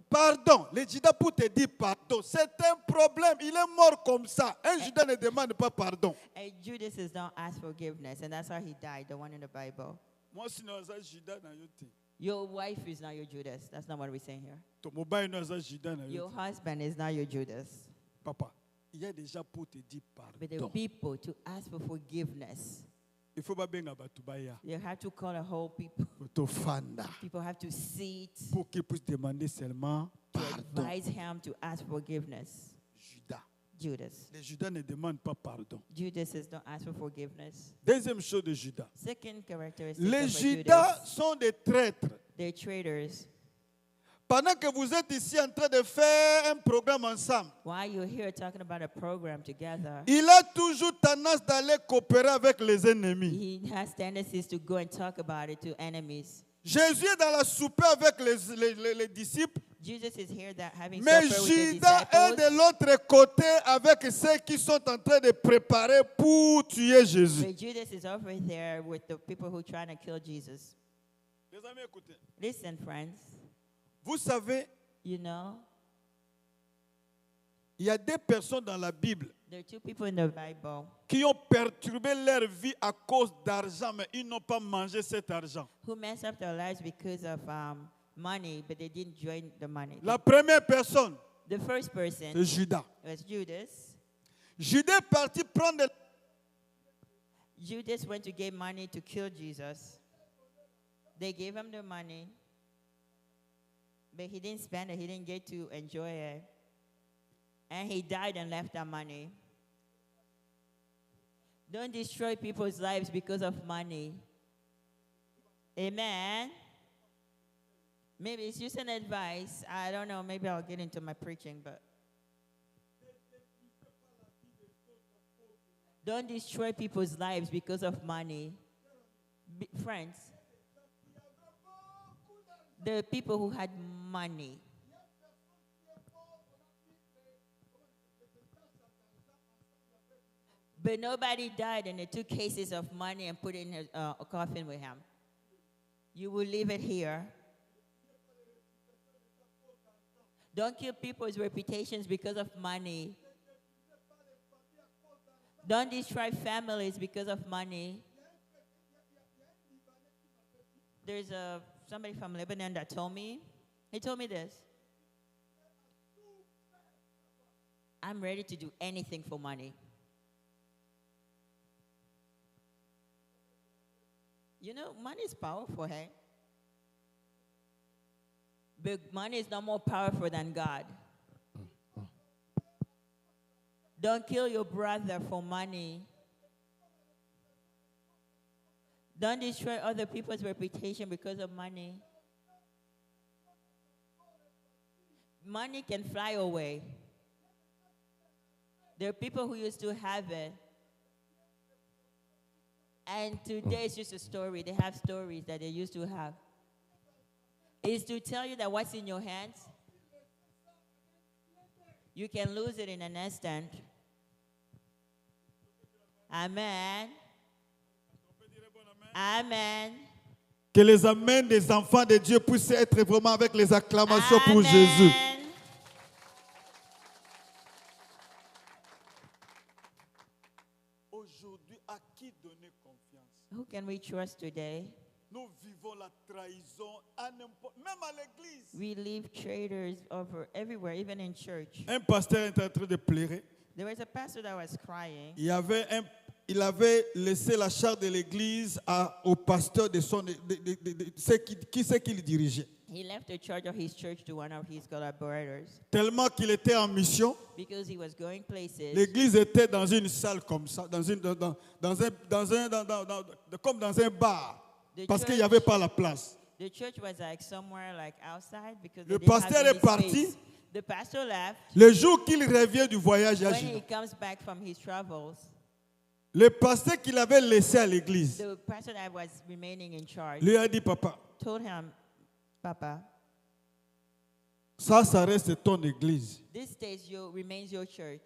pardon. Les Judas pour te dire pardon, c'est un problème. Il est mort comme ça. Un Judas ne demande pas pardon. And Judas is don't ask forgiveness, and that's how he died, the one in the Bible. Moi, si nous avons Judas dans yote, Your wife is not your Judas. That's not what we're saying here. ton mobile nous avons Judas dans Your yote. husband is not your Judas. Papa, il y a déjà pour te dire But there are pardon. people to ask for forgiveness. Il faut pas bien abattre baya, You have to call a whole people. to fanda, People have to sit pour qu'il puisse demander seulement to pardon. advise him to ask forgiveness. Judas. Judas. Les Judas ne demandent pas pardon. Judas says don't ask for forgiveness. Deuxième chose de Judas. Second characteristic Les of a Judas Judas, sont des traîtres. they're traitors. Pendant que vous êtes ici en train de faire un programme ensemble, While you're here talking about a program together, il a toujours tendance d'aller coopérer avec les ennemis. he has tendencies to go and talk about it to enemies. Jésus est dans la soupe avec les disciples, Jesus is here that having mais supper with the Judas est disciples. de l'autre côté avec ceux qui sont en train de préparer pour tuer Jésus. But Judas is over there with the people who are trying to kill Jesus. Les amis, écoutez. Listen, friends, Vous savez, you know, il y a des personnes dans la Bible, There are two people in the Bible qui ont perturbé leur vie à cause d'argent, mais ils n'ont pas mangé cet argent. who messed up their lives because of money, but they didn't join the money. La première personne, The first person c'est Judas. was Judas. Judas est parti prendre Judas went to get money to kill Jesus. They gave him the money, but he didn't spend it. He didn't get to enjoy it. And he died and left that money. Don't destroy people's lives because of money. Amen. Maybe it's just an advice. I don't know. Maybe I'll get into my preaching, but don't destroy people's lives because of money. Friends, there are people who had money. But nobody died, and they took cases of money and put it in a coffin with him. You will leave it here. Don't kill people's reputations because of money. Don't destroy families because of money. There's somebody from Lebanon that told me, he told me this. I'm ready to do anything for money. You know, money is powerful, hey? But money is not more powerful than God. Don't kill your brother for money. Don't destroy other people's reputation because of money. Money can fly away. There are people who used to have it. And today it's just a story. They have stories that they used to have. It's to tell you that what's in your hands, you can lose it in an instant. Amen. Amen. Que les amens des enfants de Dieu puissent être vraiment avec les acclamations pour Jésus. Aujourd'hui, à qui donner confiance? Who can we trust today? Nous vivons la trahison à n'importe, même à l'église. We leave traitors over everywhere, even in church. Un pasteur était en train de pleurer. There was a pastor that was crying. Il avait laissé la charge de l'église au pasteur de qui c'est qu'il dirigeait. He left the charge of his church to one of his collaborators. Tellement qu'il était en mission. Because he was going places. L'église était dans une salle comme ça, comme dans un bar, parce qu'il n'y avait pas la place. The church was like somewhere like outside because Le they didn't pasteur have est any parti. space. The pastor left. Le jour qu'il revient du voyage, When he comes back from his travels, le pasteur qu'il avait laissé à l'église the pastor that was remaining in charge lui a dit, papa, told him, Papa, ça reste ton église. this remains your church.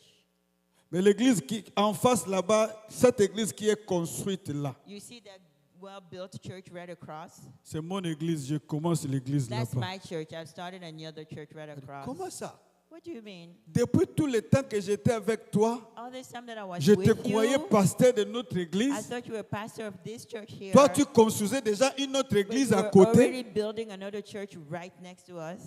Mais l'église qui en face là-bas, cette église qui est construite là, You see that well-built church right across? c'est mon église. Je commence l'église That's là-bas. my church. I've started another church right across. Comment ça? What do you mean? Depuis tout le temps que j'étais avec toi, All this time that I was je te with croyais you, pasteur de notre I église. thought you were pastor of this church here. Toi, tu construisais déjà une autre But église you à were côté. already building another church right next to us.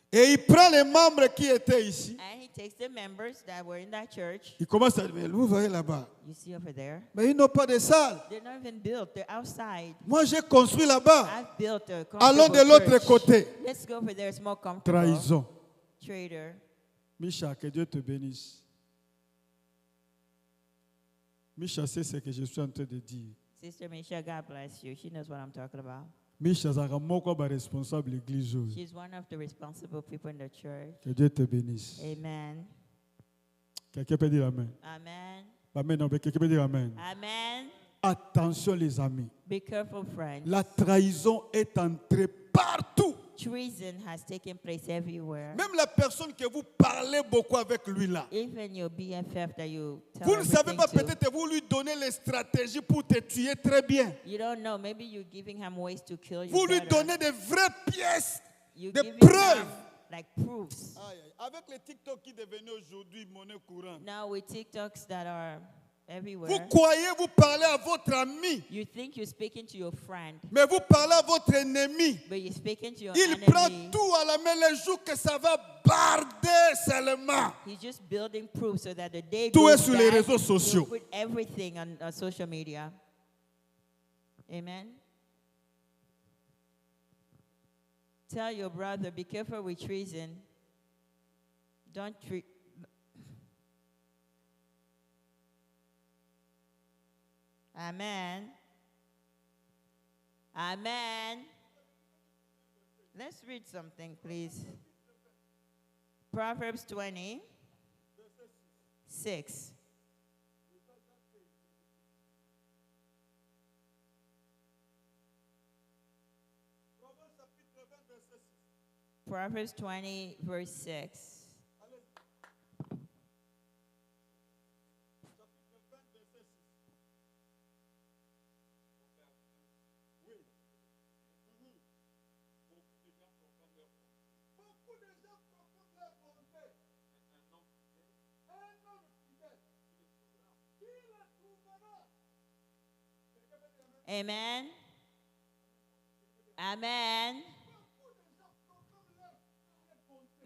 Et il prend les membres qui étaient ici. And he takes the members that were in that church. Il commence à dire, vous voyez là-bas. You see over there? Mais ils n'ont pas de salle. They're not even built. They're outside. Moi, j'ai construit là-bas. I've built a Allons de comfortable l'autre church. côté. Let's go over there. It's more comfortable. Trahison. Traitor. Micha, que Dieu te bénisse. Micha sait ce que je suis en train de dire. Sister Misha, God bless you. She knows what I'm talking about. Micha, ça rend moi comme responsable de l'église. She's one of the responsible people in the church. Que Dieu te bénisse. Amen. Quelqu'un peut dire Amen. Amen. Amen. Non, mais quelqu'un peut dire Amen. Amen. Attention les amis. Be careful, friends. La trahison est entrée partout. Treason has taken place everywhere. Même la personne que vous parlez beaucoup avec lui là. Even your BFF that you tell Vous ne savez everything pas, to. peut-être vous lui donnez les stratégies pour te tuer très bien. You don't know. Maybe you're giving him ways to kill you. Vous lui better. donnez des vraies pièces, You des give him preuves. like proofs. Aïe, aïe. Avec les TikTok qui devenaient aujourd'hui monnaie courante. Now with TikToks that are Vous everywhere, croyez, vous parlez à votre ami, you think you're speaking to your friend, mais vous parlez à votre ennemi. but you're speaking to your Il prend enemy. tout à la main les jours que ça va barder seulement. He's just building proof so that the day Tout est goes sur les bad, réseaux sociaux. he'll put everything on social media. Amen. Tell your brother, be careful with treason. Don't treat. Amen. Amen. Let's read something, please. Proverbs 20:6. Proverbs 20, verse 6. Amen. Amen.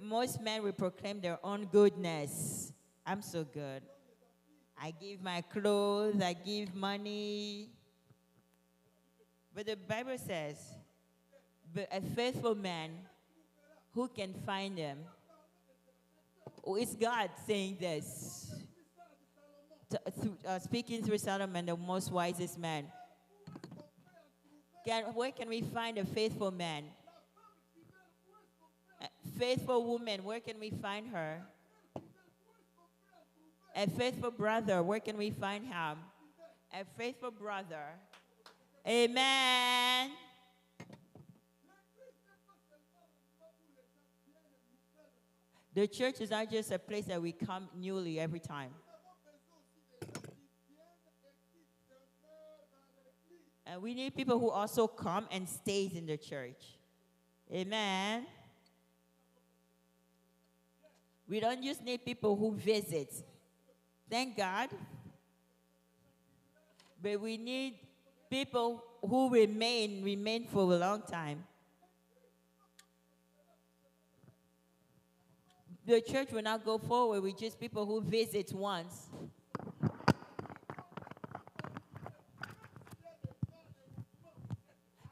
Most men will proclaim their own goodness. I'm so good. I give my clothes, I give money. But the Bible says, but a faithful man, who can find him? Oh, it's God saying this. Speaking through Solomon, the most wisest man. Where can we find a faithful man? A faithful woman, where can we find her? A faithful brother, where can we find him? A faithful brother. Amen. The church is not just a place that we come newly every time. And we need people who also come and stays in the church. Amen. We don't just need people who visit. Thank God. But we need people who remain for a long time. The church will not go forward with just people who visit once.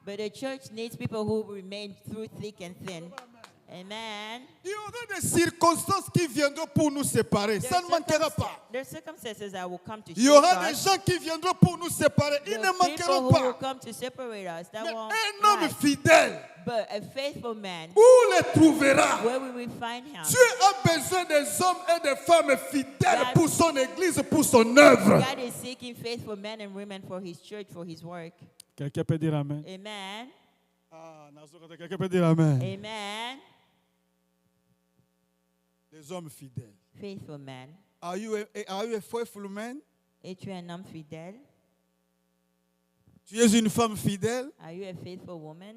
But the church needs people who remain through thick and thin. Amen. Il y aura des circonstances qui viendront pour nous séparer. Ça ne manquera pas. There are circumstances that will come to Il y aura shake des us. gens qui viendront pour nous séparer. Ils There ne are people manqueront who will pas. come to separate us. That Mais won't un homme lie. fidèle, But a faithful man, où le trouvera? where will we find him? Dieu a besoin des hommes et des femmes fidèles God- pour son église, pour son œuvre. God is seeking faithful men and women for his church, for his work. Quelqu'un peut dire Amen. Amen. Quelqu'un peut dire Amen. Amen. Les hommes fidèles. Faithful man. Are you a faithful man? Es-tu un homme fidèle? Tu es une femme fidèle? Are you a faithful woman?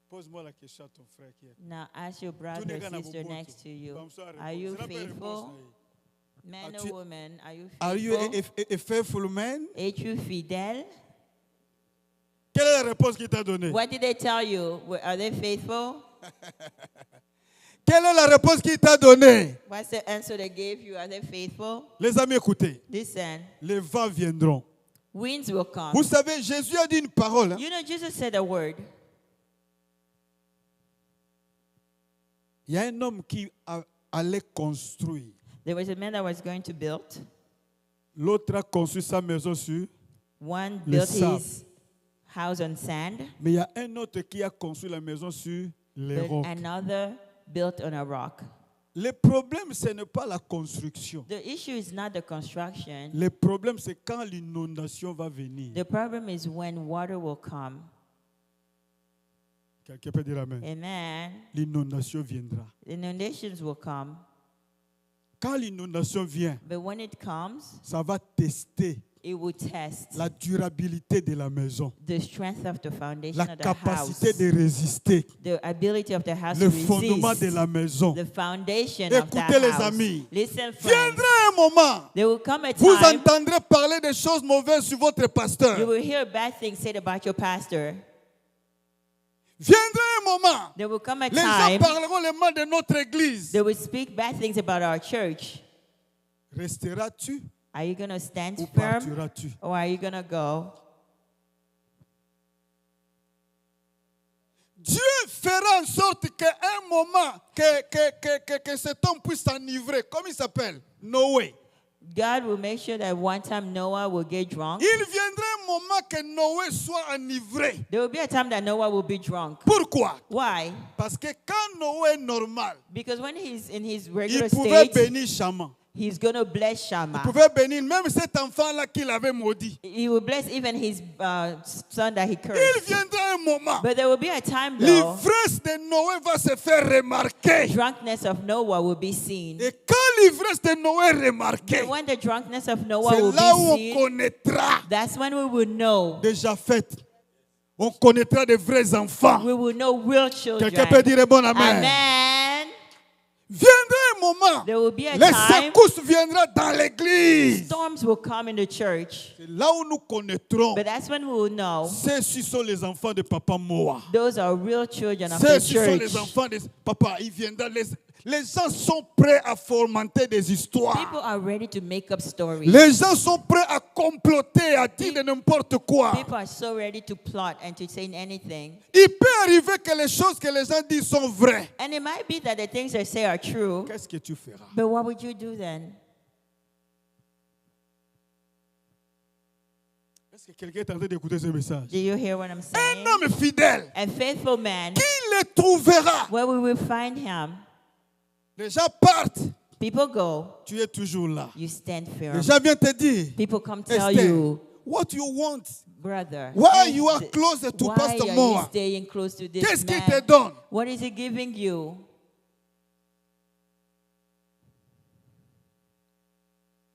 Pose-moi la question à ton frère qui est. Now ask your brother Tous les or gars n'ont sister pas next to you. Comme ça, Are réponse. you C'est la bonne réponse, faithful? oui. Man As-tu- or woman? Are you Are you faithful? a faithful man? Es-tu fidèle? Quelle est la réponse qu'il t'a donnée? What did they tell you? Are they faithful? Quelle est la réponse qu'il t'a donnée? What's the answer they gave you? Are they faithful? Les amis, écoutez. Listen, Les vents viendront. winds will come. Vous savez, Jésus a dit une parole. Hein? You know, Jesus said a word. Il y a un homme qui allait construire. There was a man that was going to build. L'autre a construit sa maison sur. One Le built sable. his house on sand, Mais il y a un autre qui a construit la maison sur les but rocs. another built on a rock. Le problème, ce n'est pas la construction. The issue is not the construction. Le problème, c'est quand l'inondation va venir. The problem is when water will come. Quelqu'un peut dire Amen. Amen. L'inondation viendra. Inundations will come. Quand l'inondation vient, But when it comes, ça va tester it will test la durabilité de la maison, the strength of the foundation la of the capacité house, de résister, the ability of the house le to fondement de resist, la maison. the foundation of the Écoutez les house. amis, Listen, friends. viendra un moment, There will come a vous time entendrez parler des choses mauvaises sur votre you pasteur. will hear bad things said about your pastor. Viendra un moment, There will come a les gens time parleront le mal de notre église. they will speak bad things about our church. Resteras-tu Are you going to stand ou firm partiras-tu? or are you going to go? Dieu fera en sorte qu'à un moment, que cet homme puisse s'enivrer. Comment il s'appelle? Noé. God will make sure that one time Noah will get drunk. Il viendra un moment que Noé soit enivré. There will be a time that Noah will be drunk. Pourquoi? Why? Parce que quand Noé est normal, Because when he's in his il regular pouvait state, bénir Chama. he's going to bless Il Shammah. pouvait bénir même cet enfant-là qu'il avait maudit. He will bless even his son that he Il cursed. viendra un moment, But there will be a time, though, l'ivresse de Noé va se faire remarquer. drunkenness of Noah will be seen. Et quand l'ivresse de Noé est remarquée, But when the drunkenness of Noah c'est will là où be on seen, connaîtra that's when we will know. déjà fait. On connaîtra de vrais enfants. We will know real children. Quelqu'un peut dire bon amen. Amen. Viendra un moment, There will be a les time, secousses viendront dans l'église. storms will come in the church. C'est là où nous connaîtrons But that's when we will know ceux-ci sont les enfants de Papa Moa. those are real children of the Ceux-ci sont church. les enfants de Papa. Ils viendront. Les gens sont prêts à fomenter des histoires. People are ready to make up stories. Les gens sont prêts à comploter, à dire de n'importe quoi. People are so ready to plot and to say anything. Il peut arriver que les choses que les gens disent sont vraies. And it might be that the things they say are true. Qu'est-ce que tu feras? But what would you do then? Est-ce que quelqu'un est en train d'écouter ce message? Do you hear what I'm Un saying? homme fidèle, A faithful man, qui le trouvera? where we will find him. Les gens partent, People go, tu es toujours là. you stand firm. Les gens viennent te dire, People come tell Esther, you, what you want? brother, Why you are closer to why Pastor are you Moa? staying close to this Qu'est-ce qu'il te man? donne? What is he giving you?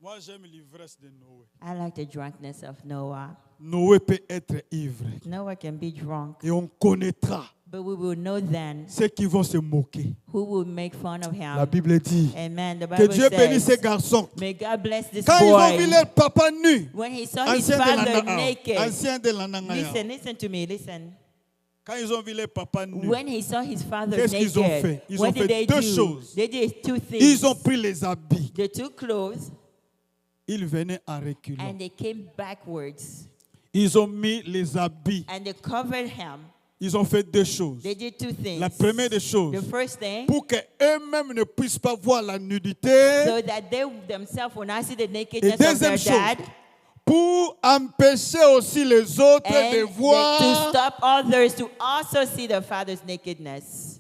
Moi, j'aime l'ivresse de Noé. I like the drunkenness of Noah. Noé peut être ivre. Noah can be drunk, Et on connaîtra but we will know then ceux qui vont se moquer. who will make fun of him. La Bible dit Amen. The que Bible Dieu bénisse ces says, garçons. may God bless this Quand ils ont vu boy. leur papa nu, When he saw his ancien de father l'Ananga, naked, ancien de l'Ananga. listen to me, listen. Quand ils ont vu leur papa nu, When he saw his father qu'est-ce qu'ils ont naked, fait? Ils what ont did fait they deux do? choses. They did two things. ils ont pris les habits. They took clothes Ils venaient en reculant. and they came backwards Ils ont mis les habits. and they covered him. Ils ont fait deux choses. They did two things. La première des choses, The first thing, pour qu'eux-mêmes ne puissent pas voir la nudité. so that they themselves will not see the Et nakedness of their deuxième chose, dad, pour empêcher aussi les autres de and to voir. stop others to also see their father's nakedness.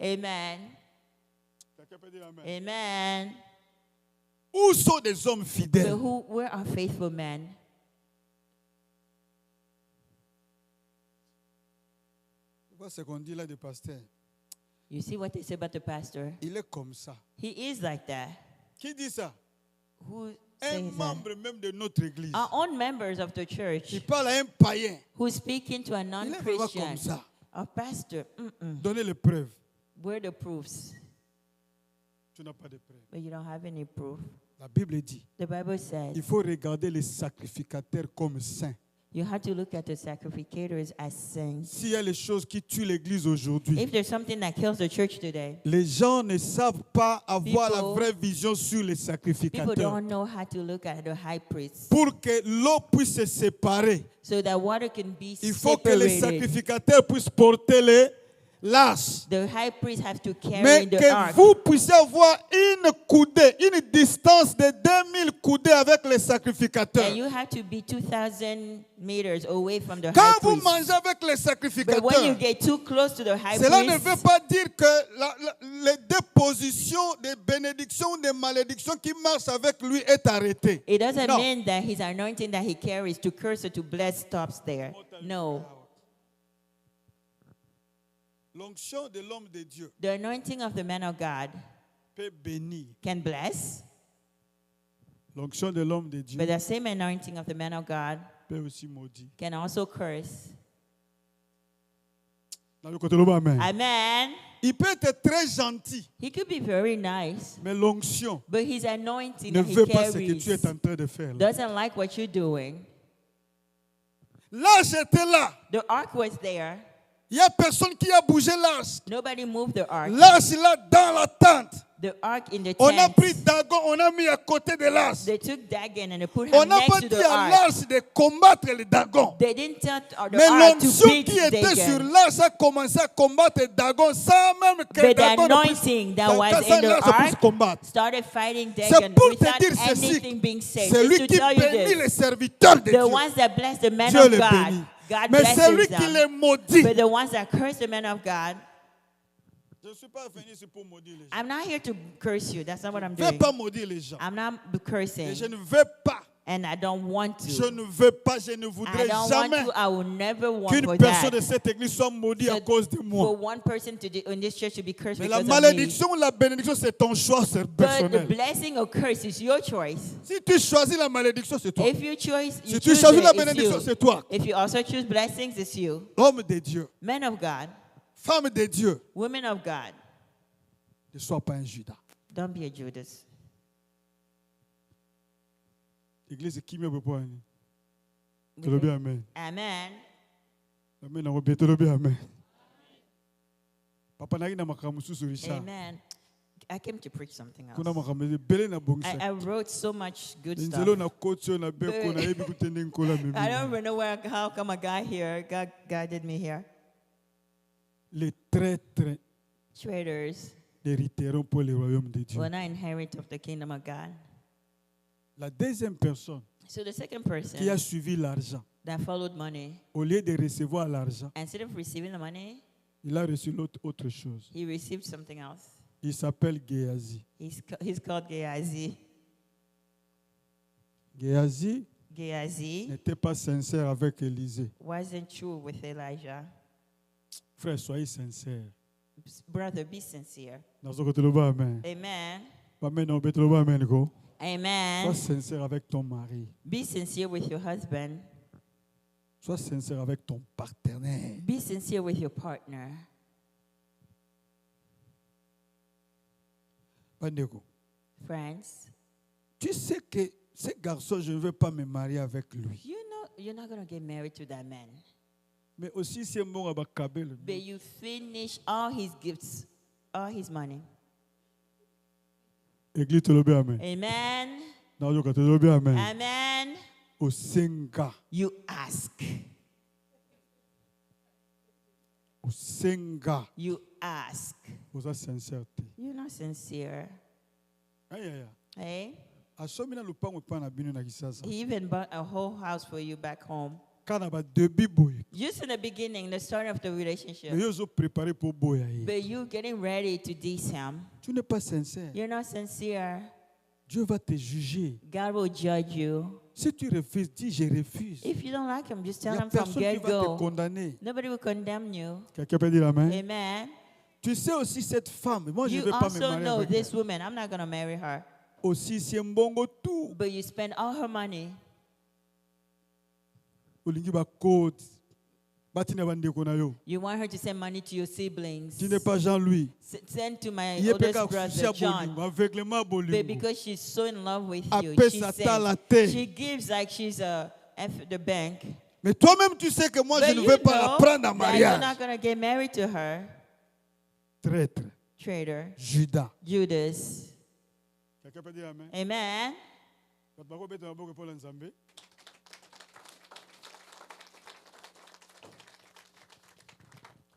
Amen. Amen. Où sont des hommes But fidèles? where are faithful men? Tu vois ce qu'on dit là du pasteur. You see what they say about the pastor? Il est comme ça. He is like that. Qui dit ça? Who Un says that? membre même de notre église. Our own members of the church Il parle à un païen. who's speaking to a Il est vraiment non-Christian. comme ça. A pastor, Donnez les preuves. where are the proofs? Tu n'as pas de preuves. But you don't have any proof. La Bible dit, The Bible says il faut regarder les sacrificateurs comme saints. you have to look at the sacrificators as saints. S'il y a les choses qui tuent l'église aujourd'hui, If there's something that kills the church today, les gens ne savent pas avoir la People- vraie vision sur les people sacrificateurs. don't know how to look at the high priest. Pour que l'eau puisse se séparer, So that water can be il faut que les separated. sacrificateurs puissent porter les lâches. The high priest has to carry Mais the que ark. vous puissiez avoir une coudée, une distance de 2000 coudées avec les sacrificateurs. And you have to be 2,000 meters away from the Quand high vous priest. mangez avec les But when you sacrificateurs, get too close to the high cela ne priest, veut pas dire que les dépositions des bénédictions, des malédictions qui marchent avec lui est arrêtée. it doesn't No. mean that his anointing that he carries to curse or to bless stops there. No. L'onction de l'homme de Dieu, The anointing of the man of God, peut bénir. can bless, L'onction de l'homme de Dieu but the same anointing of the man of God peut aussi maudire. can also curse. Dans le côté là-bas, amen. Amen. Il peut être très gentil, He could be very nice, mais l'onction but his anointing ne that he veut pas ce que tu es carries en train de faire. là. doesn't like what you're doing. L'arche était là. The ark was there. Il n'y a personne qui a bougé l'arche. Nobody moved the ark. L'arche là dans la tente. The ark in the On a tent. pris Dagon, on a mis à côté de l'arche. They took Dagon and they put On him n'a pas next to dit the à ark. l'arche de combattre le Dagon. They didn't tell the Mais ark to l'onction beat qui était sur Dagon. l'arche a commencé à combattre Dagon sans même que But the Dagon ne puisse, anointing that was sans in the l'arche puisse ark combattre. started fighting C'est Dagon pour te without dire ceci. anything being said. C'est Just lui to qui tell you bénit les this. serviteurs de The Dieu. ones that bless the man Dieu of les God, bénit. God Mais c'est lui blesses qui les them. maudit. But the ones that curse the man of God, Je ne suis pas venu ici pour maudire les gens. I'm not here to curse you. That's not what I'm Je ne veux doing. pas maudire les gens. I'm not Et cursing. je ne veux pas. And I don't want Je to. ne veux pas, je ne I voudrais don't want jamais to. I will never want qu'une for personne that. de cette église soit maudite à cause de For moi. one person in this church to be cursed Mais la because of me. malédiction ou la bénédiction, c'est ton choix, c'est But the personnel. blessing or curse is your choice. Si tu choisis la malédiction, c'est toi. If you choose, Si you tu choose choisis la it, it's bénédiction, you. c'est toi. If you also choose blessings, it's you. Homme de Dieu, Men of God, femme de Dieu, women of God, ne sois pas un Judas. don't be a Judas. Église qui me peut Tu le bien, amen. Amen. Amen, on va te le bien, amen. Papa n'a rien à sur Richard. Amen. I came to preach something else. Kuna makameze bele na bongisa. I wrote so much good Nzelo stuff. na coach na beko na yebi kutende nkola memi. I don't even know how come I got here. God guided me here. Les traîtres Traitors hériteront pour le royaume de Dieu. will not inherit of the kingdom of God. La deuxième personne So the second qui a person suivi l'argent, that followed money, au lieu de recevoir l'argent, instead of receiving the money, il a reçu autre chose. he received something else. Il s'appelle Géasi. He's called Gehazi. Géasi Gehazi n'était pas sincère avec Élisée. wasn't true with Elijah. Frère, soyez sincère. Brother, be sincere. Amen. Amen. Amen, on peut te le dire, amen, go. Amen. Sois sincère avec ton mari. Be sincere with your husband. Sois sincère avec ton partenaire. Be sincere with your partner. Bandeko, Friends, tu sais que ce garçon, je ne veux pas me marier avec lui. you know you're not going to get married to that man. Mais aussi, c'est bon à Bakabel. But you finish all his gifts, all his money. Église, te le bien, amen. Amen. Non, je te le bien, amen. Amen. Au Senga. You ask. Au Senga. You ask. Aux sincérité. You're not sincere. Aïe, aïe, aïe. Hey? Asomina lupango pa na bino na kisasa. He even bought a whole house for you back home. Kana ba début boy. Just in the beginning, the start of the Mais relationship. yo zo préparé pour boya ye. But you getting ready to diss him. Tu n'es pas sincère. You're not sincere. Dieu va te juger. God will judge you. Si tu refuses, dis je refuse. If you don't like him, just Il tell n'y a him from personne qui va te get-go. condamner. Nobody will condemn you. Quelqu'un peut dire amen. Amen. Tu sais aussi cette femme. Moi, je ne You vais pas me also marier know avec this elle. woman. I'm not going to marry her. Aussi, c'est mbongo tout. But you spend all her money. Olingi ba code. Batina bandeko na yo. You want her to send money to your siblings. Tu n'es pas Jean-Louis. Send to my Il est oldest peka brother, kushia John. bolingo. Aveuglement But bolingo. because she's so in love with you, Appelle she Satan la sends. tête. She gives like she's the bank. Mais toi-même, tu sais que moi, But je ne you veux pas la know prendre en that you're mariage. not going to get married to her. Traître. Traitor. Judas. Judas. Quelqu'un peut dire amen. Amen.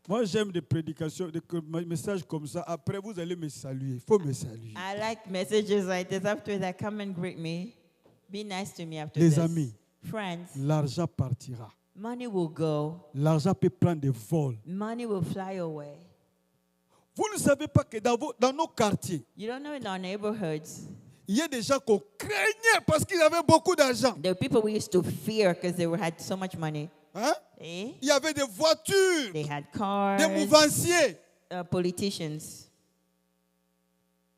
Moi, j'aime des prédications, des messages comme ça. Après, vous allez me saluer. Il faut me saluer. I like messages like this. After that, come and greet me. Be nice to me after Les this. amis, Friends, l'argent partira. money will go. L'argent peut prendre des vols. Money will fly away. Vous ne savez pas que dans nos quartiers, You don't know in our neighborhoods, il y a des gens qu'on craignait parce qu'ils avaient beaucoup d'argent. there were people we used to fear because they had so much money. Hein? Eh? Il y avait des voitures, They had cars, des mouvanciers. politicians.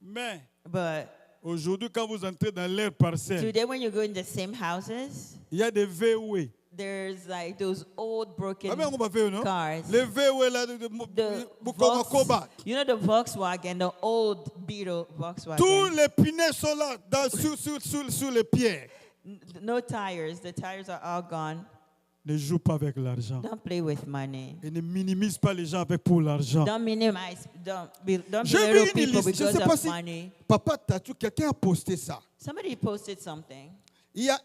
Mais But aujourd'hui, quand vous entrez dans l'air parcelle, today, when you go in the same houses, il y a des VW. there's like those old broken Ah, mais on va faire, non? cars. Les VW là, The Koba. you know the Volkswagen, the old Beetle Volkswagen. Tous les pinets sont là, sur les pierres. No tires. The tires are all gone. Ne joue pas avec l'argent. Don't play with money. Et ne minimise pas les gens avec pour l'argent. Don't minimize. Don't J'ai belittle vu une people liste. Je ne because sais pas of si money. Papa Tatou, quelqu'un a posté ça. Somebody posted something. Il y a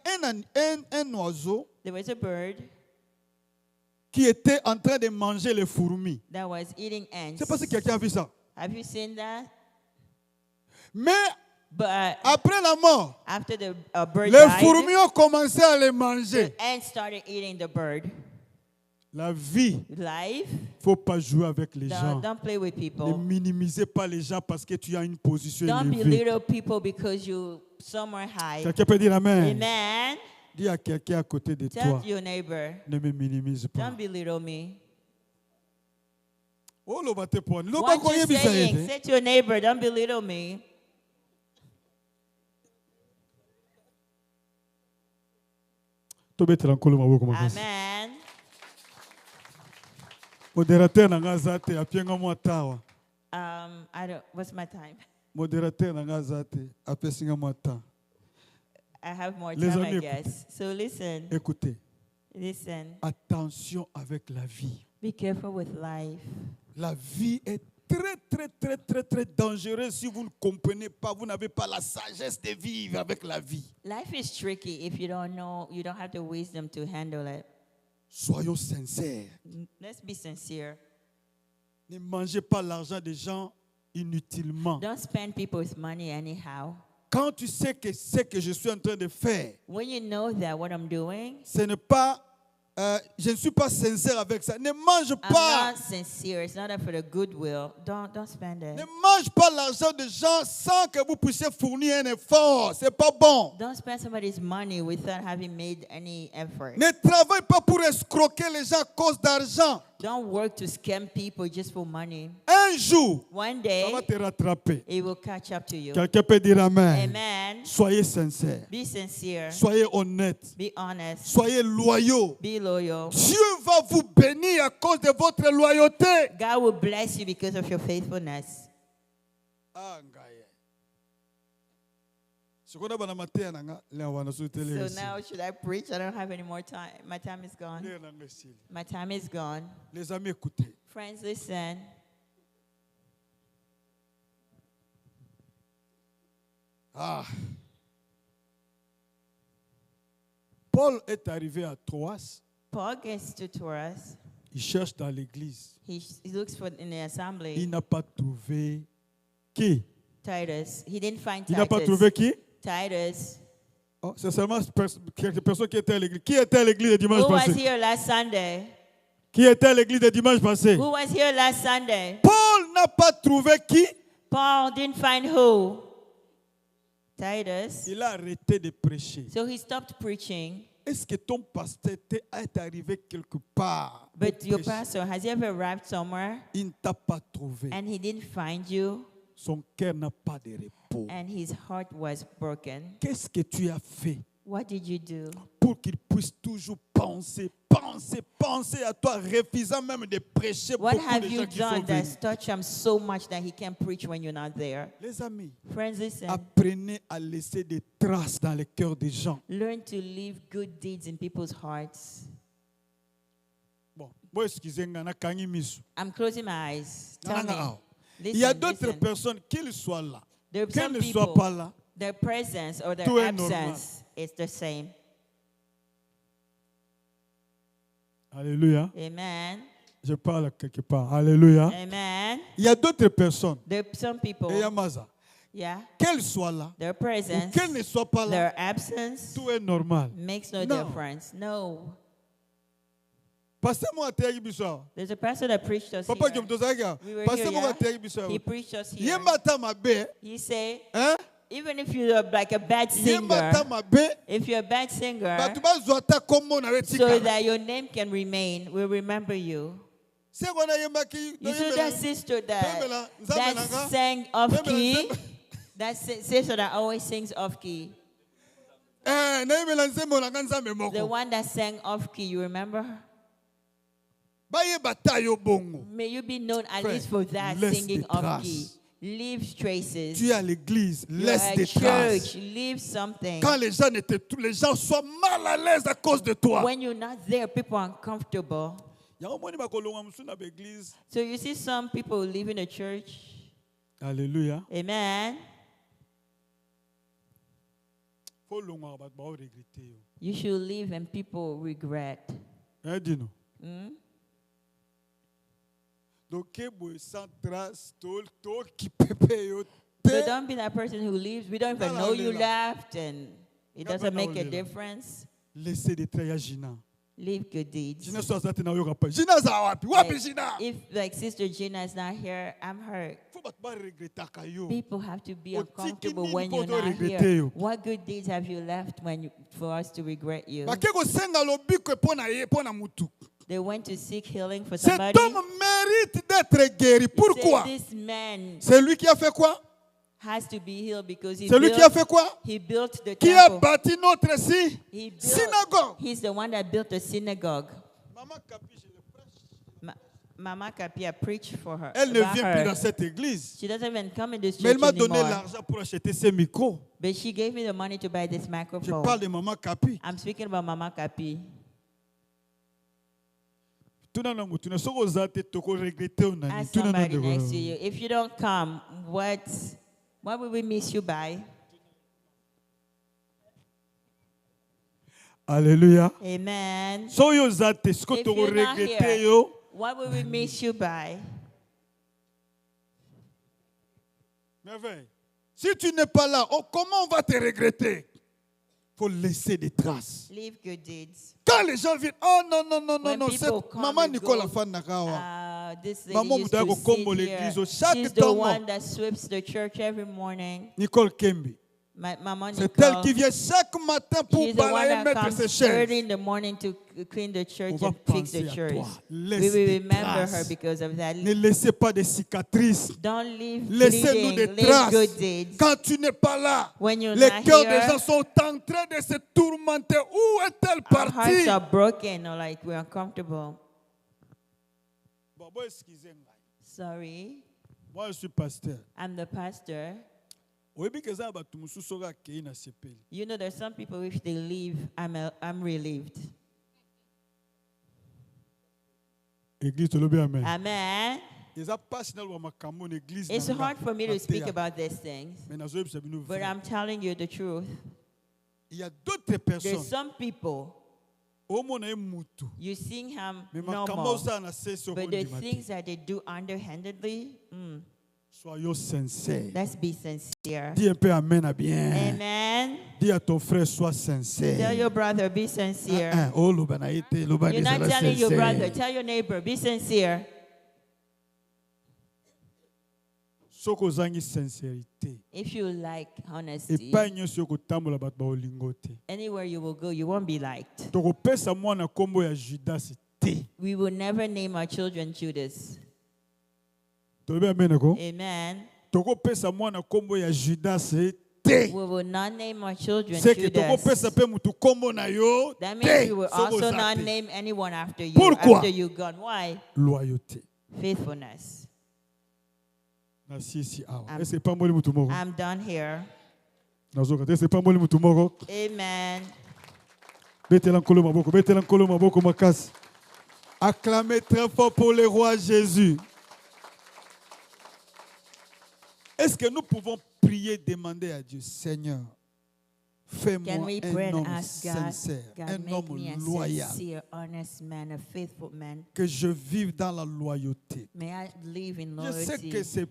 un oiseau There was a bird qui était en train de manger les fourmis. that was eating Je ne ants. sais pas si quelqu'un a vu ça. Have you seen that? Mais But après la mort, after the bird les died, fourmis ont commencé à les the manger. ants started eating the bird. La vie, Life, il ne faut pas jouer avec les gens. don't play with Ne people. minimisez pas les gens parce que tu as une position Don't élevée. belittle people because you somewhere high. Quelqu'un peut dire Amen. Amen. Dis à quelqu'un à côté de Tell toi, your neighbor, ne me minimise pas. don't belittle me. Oh, le bate pour nous. What you saying? Say to your neighbor, don't belittle me. Amen. Modérateur na ngazate apienga mwatawa. I don't. What's my time? Modérateur na ngazate apesinga mwata. I have more Les time, I amis, guess. So listen, Écoutez, listen. attention avec la vie. Be careful with life. La vie est très dangereuse si vous ne comprenez pas, vous n'avez pas la sagesse de vivre avec la vie. Life is tricky if you don't know. You don't have the wisdom to handle it. Soyons sincères. Let's be sincere. Ne mangez pas l'argent des gens inutilement. Don't spend people's money anyhow. Quand tu sais que ce que je suis en train de faire, When you know that what I'm doing, ce n'est pas, je ne suis pas sincère avec ça. Ne mange I'm pas. not sincere. It's not for the goodwill. Don't spend Ne it. mange pas l'argent des gens sans que vous puissiez fournir un effort. C'est pas bon. Don't spend somebody's money without having made any effort. Ne travaille pas pour escroquer les gens à cause d'argent. Don't work to scam people just for money. Un jour, One ça va day, te rattraper. it will catch up to you. Quelqu'un peut dire Amen. Amen. Soyez sincères. Be sincere. Soyez honnêtes. Be honest. Soyez loyaux. Be loyal. Dieu va vous bénir à cause de votre loyauté. God will bless you because of your faithfulness. Ah, ngaye. Sekonda bana mateya nanga leo wana So sutele. now, should I preach? I don't have any more time. My time is gone. My time is gone. Les amis, écoutez. Friends, listen. Ah. Paul est arrivé à Troas. Paul gets to Taurus. Il cherche dans l'église. He looks for in the assembly. Il n'a pas trouvé qui? Titus. He didn't find Il n'a pas Titus. trouvé qui? Titus. Oh, c'est seulement quelques personnes qui étaient à l'église. Qui était à l'église le dimanche Who was passé? here last Sunday? Qui était à l'église le dimanche passé? Who was here last Sunday? Paul n'a pas trouvé qui? Paul didn't find who? Titus. Il a arrêté de prêcher. So he stopped preaching. Est-ce que ton pasteur est arrivé quelque part? pour But your prêcher? pastor, has he ever arrived somewhere Il ne t'a pas trouvé. and he didn't find you Son cœur n'a pas de repos. and his heart was broken? Qu'est-ce que tu as fait What did you do pour qu'il puisse toujours penser à toi, refusant même de prêcher What beaucoup have de you gens qui sont done venus? that's touched him so much that he can't preach when you're not there? Les amis, Friends, listen. apprenez à laisser des traces dans les cœurs des gens. Learn to leave good deeds in people's hearts. Bon, moi, excusez-moi, na kangi misu. I'm closing my eyes. Tell me. Il y a Listen, d'autres listen. personnes, qu'ils soient là, There are qu'elles some ne soient people, pas là, their presence or their Tout est normal. absence is the same. alléluia, Amen. je parle quelque part, alléluia. Amen. Il y a d'autres personnes, There are some people, et Yamaza, yeah, qu'elles soient là, their ou presence, qu'elles ne soient pas là, their absence tout est normal. makes no No. difference. No. Passez-moi à Théagi Bissau. There's a pastor that preached us Papa, here. je me dis, We were passez-moi here, à Théagi Bissau. He preached us here. Yemata mabe, He said, hein? even if you're like a bad Yemata singer, mabe, if you're a bad singer, batu bazwata komo na so retika. that your name can remain, we'll remember you. C'est qu'on a yemaki, You see that sister that Pemela, Nzambe nanga. sang off key? That sister that always sings off key. The one that sang off key, you remember her? May you be known at least for that, singing off key. Leave traces. Tu es à l'église, laisse You're des at church, traces. leave something. Quand les gens soient mal à l'aise à cause de toi. When you're not there, people are uncomfortable. L'église. So you see some people leaving the church. Alléluia. Amen. You should leave and people regret. Dis-nous. Hmm? So don't be that person who leaves. We don't even know you left and it doesn't make a difference. Laissez des traits à Gina. Leave good deeds. Gina soit ça na yoka pa. Gina za wapi? Wapi Gina? If like Sister Gina is not here, I'm hurt. Faut pas regretter kayo. People have to be Otiki uncomfortable nini when you're poto not regretter here. yo? What good deeds have you left for us to regret you? Bakeko senga lobiko pona mutu. They went to seek healing for Cet somebody. homme mérite d'être guéri. Pourquoi? This man C'est lui qui a fait quoi? has to be healed because C'est lui qui a fait quoi? he built the Qui a temple. bâti notre He built, synagogue? he's the one that built the synagogue. Maman Capi, je le prêche. Mama Kapia preached for her. Elle ne about vient her. plus dans cette église. She doesn't even come in this Mais elle church m'a donné anymore. l'argent pour acheter ses micros. But she gave me the money to buy this Je microphone. parle de Maman Capi. I'm speaking about Mama Kapi. Ask somebody next to you. If you don't come, what will we miss you by? Alléluia. Amen. So yo zate, ce que If tu you're not regretter here, yo. what will we miss you by? Merveille. Si tu n'es pas là, comment on va te regretter? Faut laisser des traces. Leave good deeds. Quand les gens viennent, oh non, non, non, non, When non, people cette come maman and Nicole go, Afan Nakawa. This lady Maman used to Moudako sit Kombo here. l'église chaque She's the temps. one that sweeps the church every morning. Nicole Kembi. Mama C'est elle Nicole. qui vient chaque matin pour She's the one balayer, that mettre ses comes early chaises. in the morning to clean the church On va and fix the penser à church. toi. We Laisse will des remember her traces. because of that. Ne laissez pas de cicatrices. Don't leave Laissez-nous bleeding. des Leave traces. good deeds. Quand tu n'es pas là, When you're les not cœurs des here, gens sont en train de se tourmenter. Où est-elle our hearts partie? are broken or like we're uncomfortable. Sorry, Moi, je suis pasteur. I'm the pastor. You know, there's some people, if they leave, I'm relieved. Église, tu le dis amen. Amen. It's hard for me to speak about these things, but I'm telling you the truth. Il y a d'autres There's personnes. some people, you see him Mais normal, but but the things that they do underhandedly, soyons sincères. let's be sincere. Dis un peu amen à bien. Amen. Dis à ton frère, sois sincère. Tell your brother, be sincere. Oh, l'obanaïté, You're l'obanaïté, not c'est telling your brother, sincère. tell your neighbor, be sincere. Soko zangi sincérité. If you like Et honesty, pas nyonso yo kotambola bato baolingo te. anywhere you will go, you won't be liked. Tokopesa mwana kombo ya Judas te. We will never name our children Judas. Tolobi amen ko? Amen. Tokopesa mwana kombo ya Judas te. We will not name our children C'est que tokopesa Judas. pe mutu kombo na yo That te. means we will Soko also za not te. name anyone after you. Pourquoi? After you gone. Why? Loyauté. Faithfulness. Na sisi awa. I'm- Est-ce pas mboli mutu moko? I'm done here. Nazoka te, c'est pas mboli mutu moko. Amen. Betela nkolo maboko, betela nkolo maboko makasi. Acclamez très fort pour le roi Jésus. Est-ce que nous pouvons prier, demander à Dieu, Seigneur, Can fais-moi we un pray and homme ask God, sincère, God, un make homme me a loyal, sincere, honest man, a faithful man. que je vive dans la loyauté. May I live in Je sais loyalty. que c'est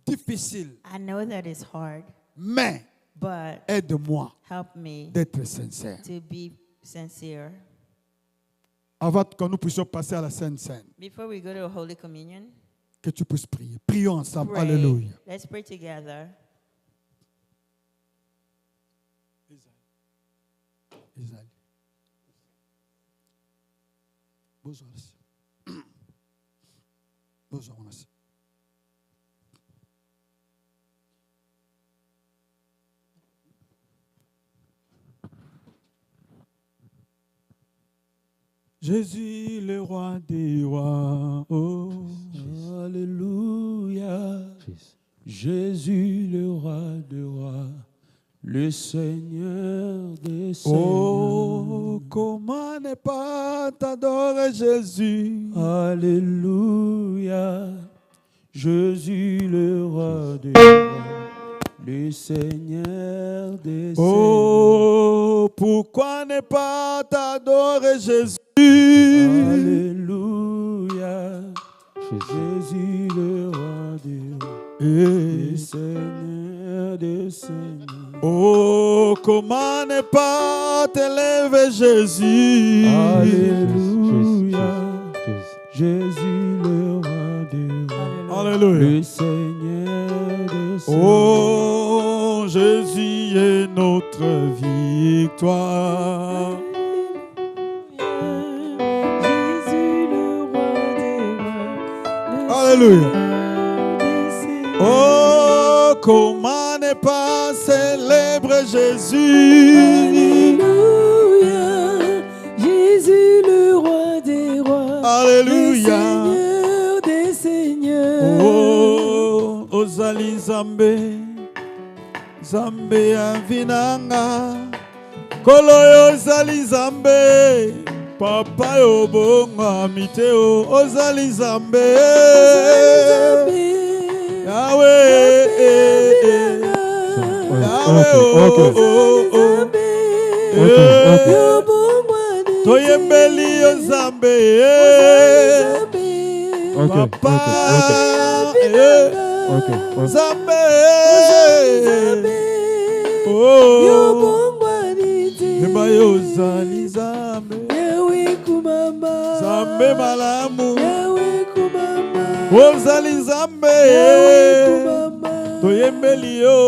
difficile, I know that it's hard, mais but aide-moi help me d'être sincère. to be sincere. Avant que nous puissions passer à la Sainte Seine, Before we go to Holy Communion, que tu puisses prier. Prions ensemble. pray. Alléluia. Let's pray together. Isaïe. Bonjour. Bonjour. Jésus le roi des rois. Oh. Alléluia. Jésus le roi des rois, le Seigneur des seigneurs. Oh, comment ne pas t'adorer, Jésus? Alléluia. Jésus le roi des rois, le Seigneur des seigneurs. Oh, pourquoi ne pas t'adorer, Jésus? Alléluia. Jésus le roi des rois, le Seigneur des seigneurs. Oh, comment ne pas t'élever, Jésus? Alléluia. Jésus le roi des rois, Alléluia. le Seigneur des seigneurs. Oh, Jésus est notre victoire. Jésus le roi des rois, le Alléluia. Seigneur des seigneurs. Oh, comment ne pas célébrer Jésus? Alléluia, Jésus le roi des rois, Alléluia. le Seigneur des seigneurs. Oh, ozali Nzambe, Nzambe ya vinanga. Kolo yo ozali Nzambe, Papa yo bonga miteo. Ozali Nzambe, Yahweh, Yahweh, toyembeli yo Nzambe, Papa, Nzambe, Yemba yo ozali Nzambe, Nzambe malamu, ozali Nzambe, toyembeli yo,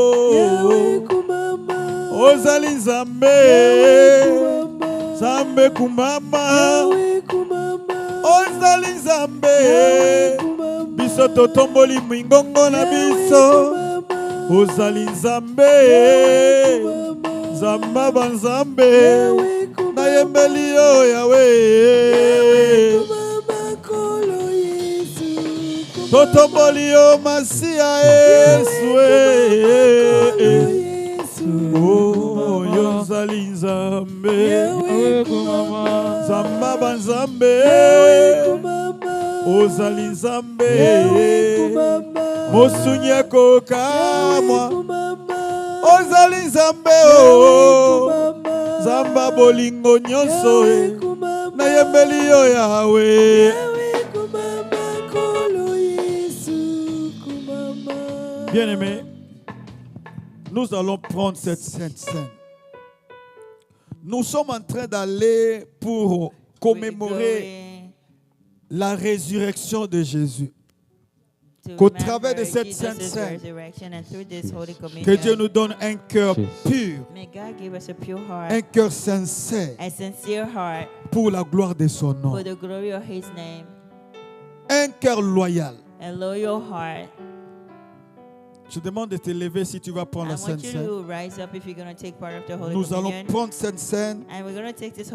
ozali Nzambe, Nzambe kumama, ozali Nzambe, biso totomboli mwingongo na biso, ozali Nzambe, Nzamba banzambe, nayembeli yo Yahweh, totomboli yo Masiya Yesu, oh yo ozali Nzambe, Nzamba banzambe, ozali Nzambe, mosunyi ekokamwa, ozali Nzambe, Nzamba bolingo nyonso, nayembeli yo Yahweh. Bien-aimés, nous allons prendre cette sainte scène. Nous sommes en train d'aller pour commémorer la résurrection de Jésus. Qu'au travers de cette sainte scène, que Dieu nous donne un cœur pur, un cœur sincère pour la gloire de son nom, un cœur loyal. Je demande de te lever si tu vas prendre la Sainte Seine. Nous allons prendre cette scène.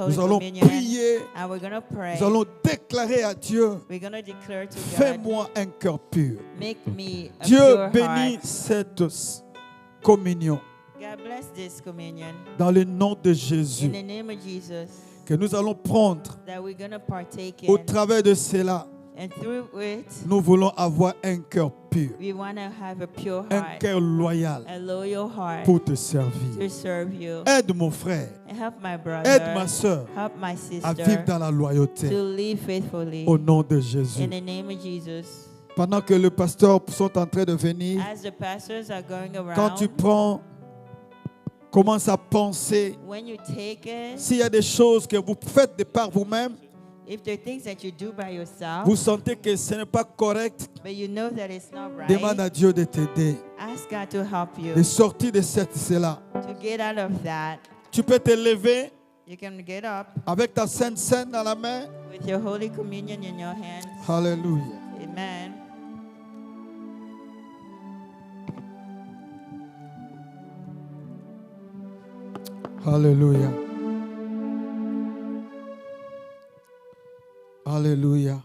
Nous allons prier. Nous allons déclarer à Dieu, fais-moi un cœur pur. Dieu bénit cette communion. Dans le nom de Jésus. Que nous allons prendre au travers de cela. And through it, nous voulons avoir un cœur pur, we want to have a pure un heart, cœur loyal a loyal heart pour te servir. to serve you. Aide mon frère, Help my brother, aide ma soeur help my à vivre sister dans la loyauté to live faithfully. au nom de Jésus. In the name of Jesus. Pendant que les pasteurs sont en train de venir, As the pastors are going quand tu around, prends, commence à penser, when you take it, s'il y a des choses que vous faites de par vous-même, if there are things that you do by yourself, vous sentez que ce n'est pas correct, but you know that it's not demande right, à Dieu de t'aider, ask God to help you de sortir de cela. to get out of that. Tu peux te lever You can get up avec ta sainte scène dans la main. with your Holy Communion in your hands. Alléluia. Amen. Alléluia. Alléluia.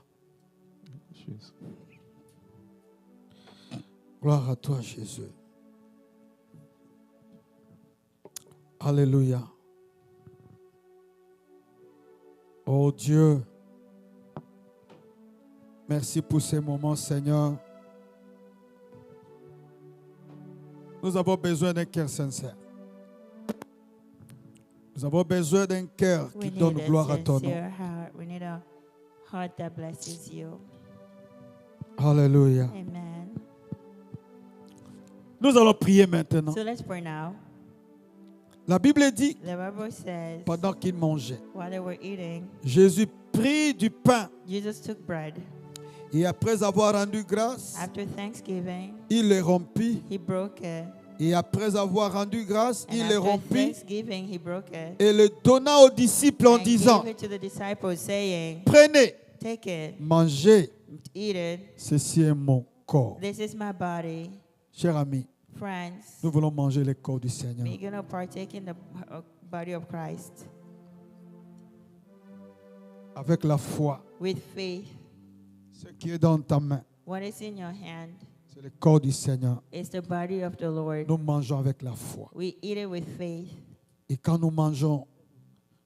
Gloire à toi, Jésus. Alléluia. Oh Dieu, merci pour ces moments, Seigneur. Nous avons besoin d'un cœur sincère. Nous avons besoin d'un cœur qui donne gloire à ton nom. We need a heart that blesses you. Alléluia. Amen. Nous allons prier maintenant. So let's pray now. La Bible dit, The Bible says, pendant qu'ils mangeaient, while they were eating, Jésus prit du pain Jesus took bread. et après avoir rendu grâce, After Thanksgiving, il les rompit. he broke it. Et après avoir rendu grâce, And il les after rompit Thanksgiving, he broke it. et le donna aux disciples en And disant, gave it to the disciples, saying, prenez, take it, mangez, eat it. ceci est mon corps. This is my body. Chers amis, Friends, nous voulons manger le corps du Seigneur. we're going to partake in the body of Christ Avec la foi, with faith. ce qui est dans ta main, What is in your hand c'est le corps du Seigneur. is the body of the Lord. Nous mangeons avec la foi. We eat it with faith. Et quand nous mangeons,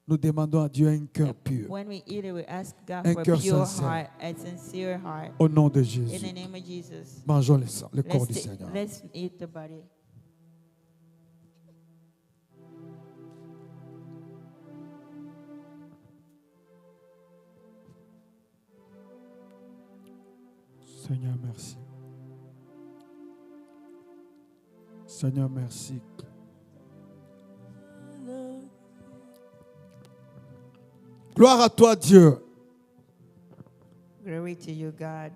nous demandons à Dieu un cœur pur. When we eat it, we ask God Un for a cœur pure sincère. heart, a sincere heart. Au nom de In Jésus, the name of Jesus. mangeons le sang, le corps du Seigneur. Let's eat the body. Seigneur, merci. Seigneur, merci. Gloire à toi, Dieu. Glory to you, God.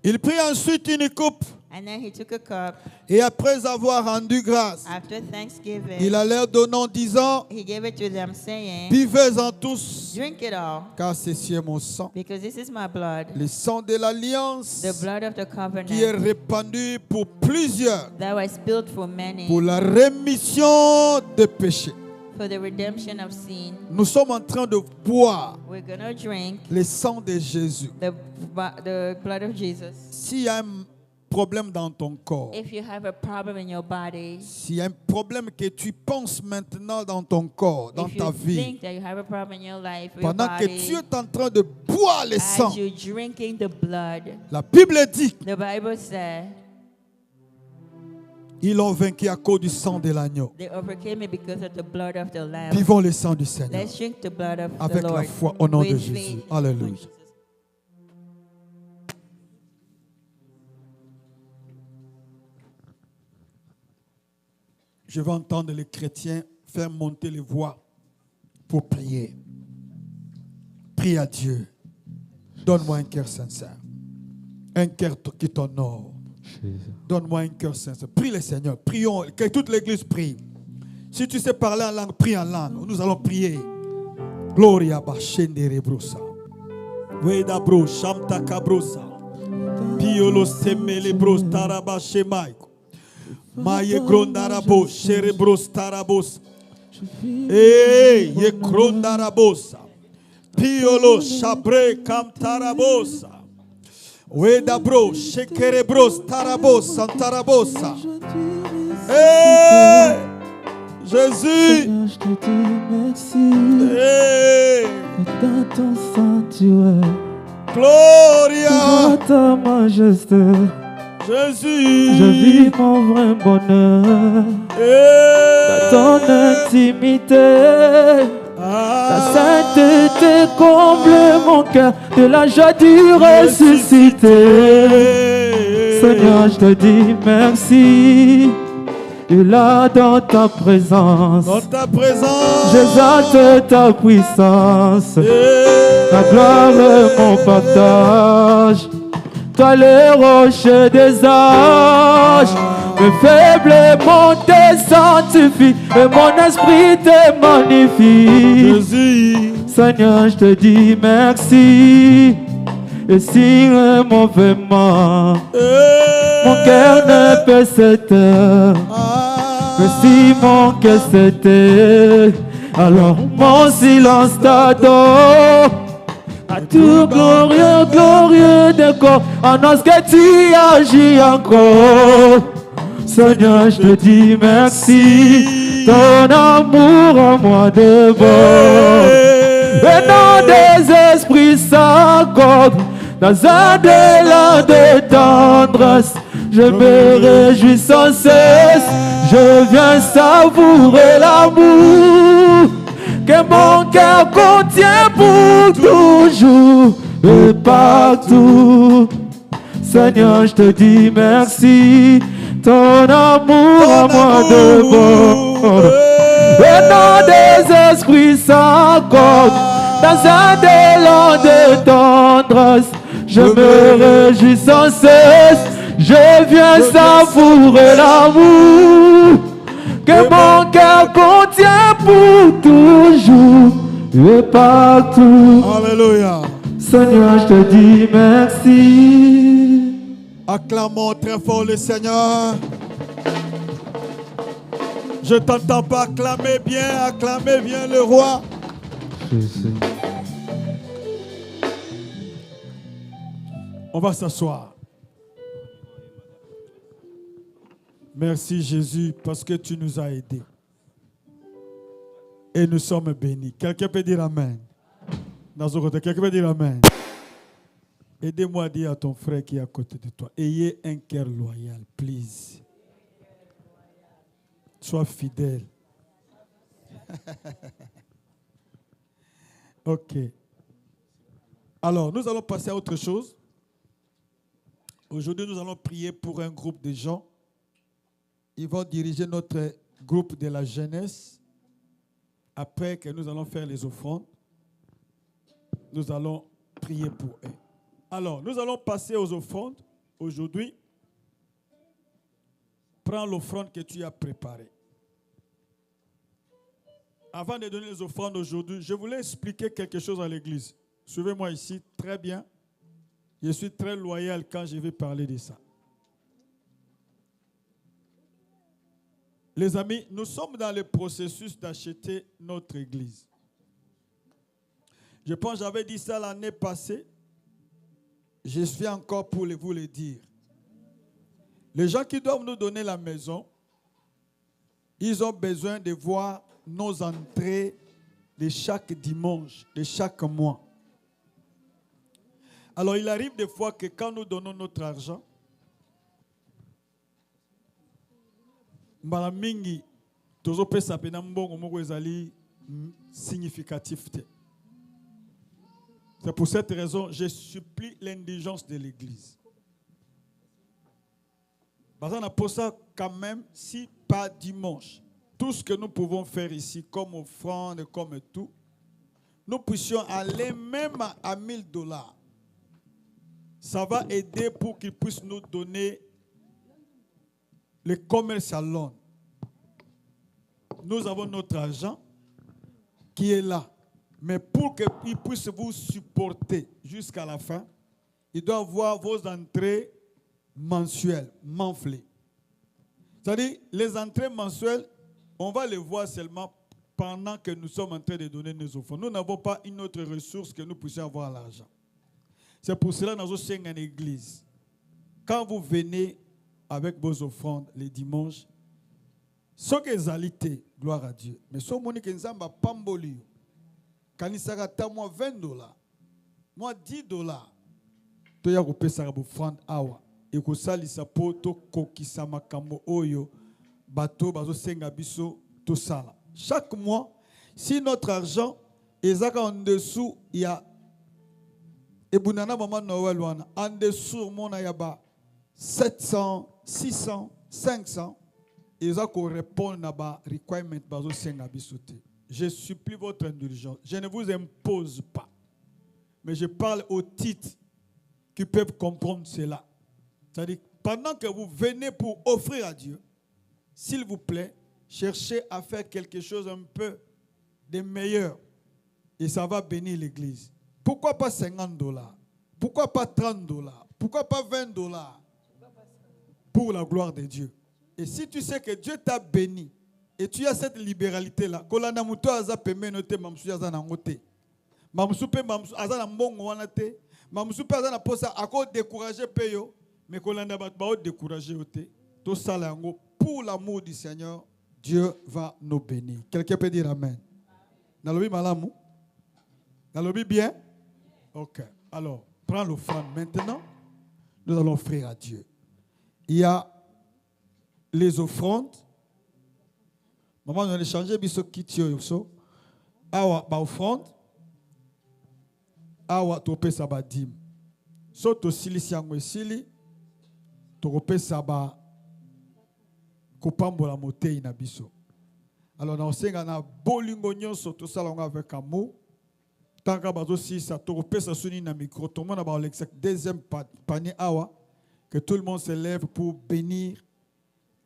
Il prit ensuite une coupe And then he took a cup et après avoir rendu grâce, after Thanksgiving. il a leur donnant disant, He gave it to them, saying, buvez-en tous, drink it all, car ceci est mon sang, because this is my blood, le sang de l'alliance the blood of the qui est covenant répandu pour plusieurs, that was spilled for many, pour la rémission des péchés. for the redemption of sin. Nous sommes en train de boire We're going to drink le sang de Jésus. the blood of Jesus. S'il y a un problème dans ton corps, If you have a problem in your body, s'il y a un problème que tu penses maintenant dans ton corps, dans if ta you vie, think that you have a problem in your life, your pendant que body, tu es en train de boire le sang, as you're drinking the blood, la Bible dit, the Bible said ils l'ont vaincu à cause du sang de l'agneau. they overcame it because of the blood of the Lamb. Vivons le sang du Seigneur Let's drink the blood of avec the la Lord foi au nom de with Jésus. faith. Alléluia. Je vais entendre les chrétiens faire monter les voix pour prier. Prie à Dieu. Donne-moi un cœur sincère. Un cœur qui t'honore. Donne-moi un cœur sincère. Prie le Seigneur. Prions. Que toute l'église prie. Si tu sais parler en langue, prie en langue. Nous allons prier. Gloria Bashendere Brosa. Weda Bro, Shamta Kabrosa. Piolo Semele Bros Tarabashemaiko. Maye Grondarabo, Sherebros Tarabos. Ye Grondarabosa. Piolo Shabre Kam Tarabosa. Weda Bro, Shekerebros Tarabos, Santarabosa. Jésus. Seigneur, je te dis merci dans ton sanctuaire, Gloria. dans ta majesté. Jésus. Je vis mon vrai bonheur dans ton intimité. Ta sainteté comble mon cœur de la joie du ressuscité. Seigneur, je te dis merci. Et là dans ta présence, Dans ta présence, j'exalte ta puissance. Ta gloire est mon partage. Toi le rocher des âges, mes faibles mon te sanctifie et mon esprit te magnifie. Jésus. Seigneur, je te dis merci. Et si mauvainement, mon cœur ne peut s'éteindre. Mais si mon cœur s'était, alors mon silence t'adore. À tout glorieux, glorieux de corps, annonce que tu agis encore. Seigneur, je te dis merci, ton amour en moi de bon. Le nom des esprits s'accorde dans un élan de tendresse. Je me réjouis sans cesse, je viens savourer l'amour que mon cœur contient pour toujours et partout. Seigneur, je te dis merci, ton amour à moi de bon. Le nom des esprits s'accorde dans un élan de tendresse. Je me réjouis sans cesse, je viens savourer l'amour que mon cœur contient pour toujours et partout. Alléluia. Seigneur, je te dis merci. Acclamons très fort le Seigneur. Je t'entends pas. Acclamez bien le roi. On va s'asseoir. Merci Jésus parce que tu nous as aidés. Et nous sommes bénis. Quelqu'un peut dire Amen. Dans ce côté, quelqu'un peut dire Amen. Aidez-moi à dire à ton frère qui est à côté de toi. Ayez un cœur loyal, please. Sois fidèle. Ok. Alors, nous allons passer à autre chose. Aujourd'hui, nous allons prier pour un groupe de gens. Ils vont diriger notre groupe de la jeunesse. Après que nous allons faire les offrandes, nous allons prier pour eux. Alors, nous allons passer aux offrandes aujourd'hui. Prends l'offrande que tu as préparée. Avant de donner les offrandes aujourd'hui, je voulais expliquer quelque chose à l'église. Suivez-moi ici, très bien. Je suis très loyal quand je vais parler de ça. Les amis, nous sommes dans le processus d'acheter notre église. Je pense que j'avais dit ça l'année passée. Je suis encore pour vous le dire. Les gens qui doivent nous donner la maison, ils ont besoin de voir nos entrées de chaque dimanche, de chaque mois. Alors il arrive des fois que quand nous donnons notre argent, Mbalamingi, tozo pesa pena mbongo moko ezali significatif. C'est pour cette raison je supplie l'indulgence de l'Église. Parce qu'on a pour ça quand même, si pas dimanche, tout ce que nous pouvons faire ici, comme offrande, comme tout, nous puissions aller même à $1000. Ça va aider pour qu'ils puissent nous donner le commerce à Londres. Nous avons notre argent qui est là. Mais pour qu'ils puissent vous supporter jusqu'à la fin, il doit avoir vos entrées mensuelles, monthly. C'est-à-dire, les entrées mensuelles, on va les voir seulement pendant que nous sommes en train de donner nos offrandes. Nous n'avons pas une autre ressource que nous puissions avoir l'argent. C'est pour cela que nous sommes en église. Quand vous venez avec vos offrandes les dimanches, ce que vous allez, gloire à Dieu. Mais ce que vous avez pamboli, quand il sera moi $20, moi $10, tu as coupé ça pour offrande awa. Et que ça lisa poto kokisa makambo oyo bato bazo senga biso tout ça. Chaque mois, si notre argent est en dessous, il y a et bunana maman Noël wana en dessous mon ayaba 700, 600, 500 ils ont répondre à ba requirement bazo senga biso te. Je supplie votre indulgence. Je ne vous impose pas. Mais je parle aux titres qui peuvent comprendre cela. C'est-à-dire, pendant que vous venez pour offrir à Dieu, s'il vous plaît, cherchez à faire quelque chose un peu de meilleur. Et ça va bénir l'église. Pourquoi pas $50? Pourquoi pas $30? Pourquoi pas $20? Pour la gloire de Dieu. Et si tu sais que Dieu t'a béni, et tu as cette libéralité-là, Mamsupe mamsu azana mbongo wana te. Mamsupe azana posa ako décourager peyo mais kolanda bat ba décourager ote. Tout ça là pour l'amour du Seigneur, Dieu va nous bénir. Quelqu'un peut dire amen. Nalobi malamu? Nalobi bien? OK. Alors, prends l'offrande maintenant. Nous allons offrir à Dieu. Il y a les offrandes. Maman, nous allons changer biso kitio yoso. Awa ba offrande. Awa tope sabadim. So to sili siango sili. Tope saba kopambola motei na biso. Alors na osenga na bolingo nyonso to salonga avec amour. Tant que bazo si ça tope sa suni na micro. Tout le monde a ba deuxième panier awa. Que tout le monde se lève pour bénir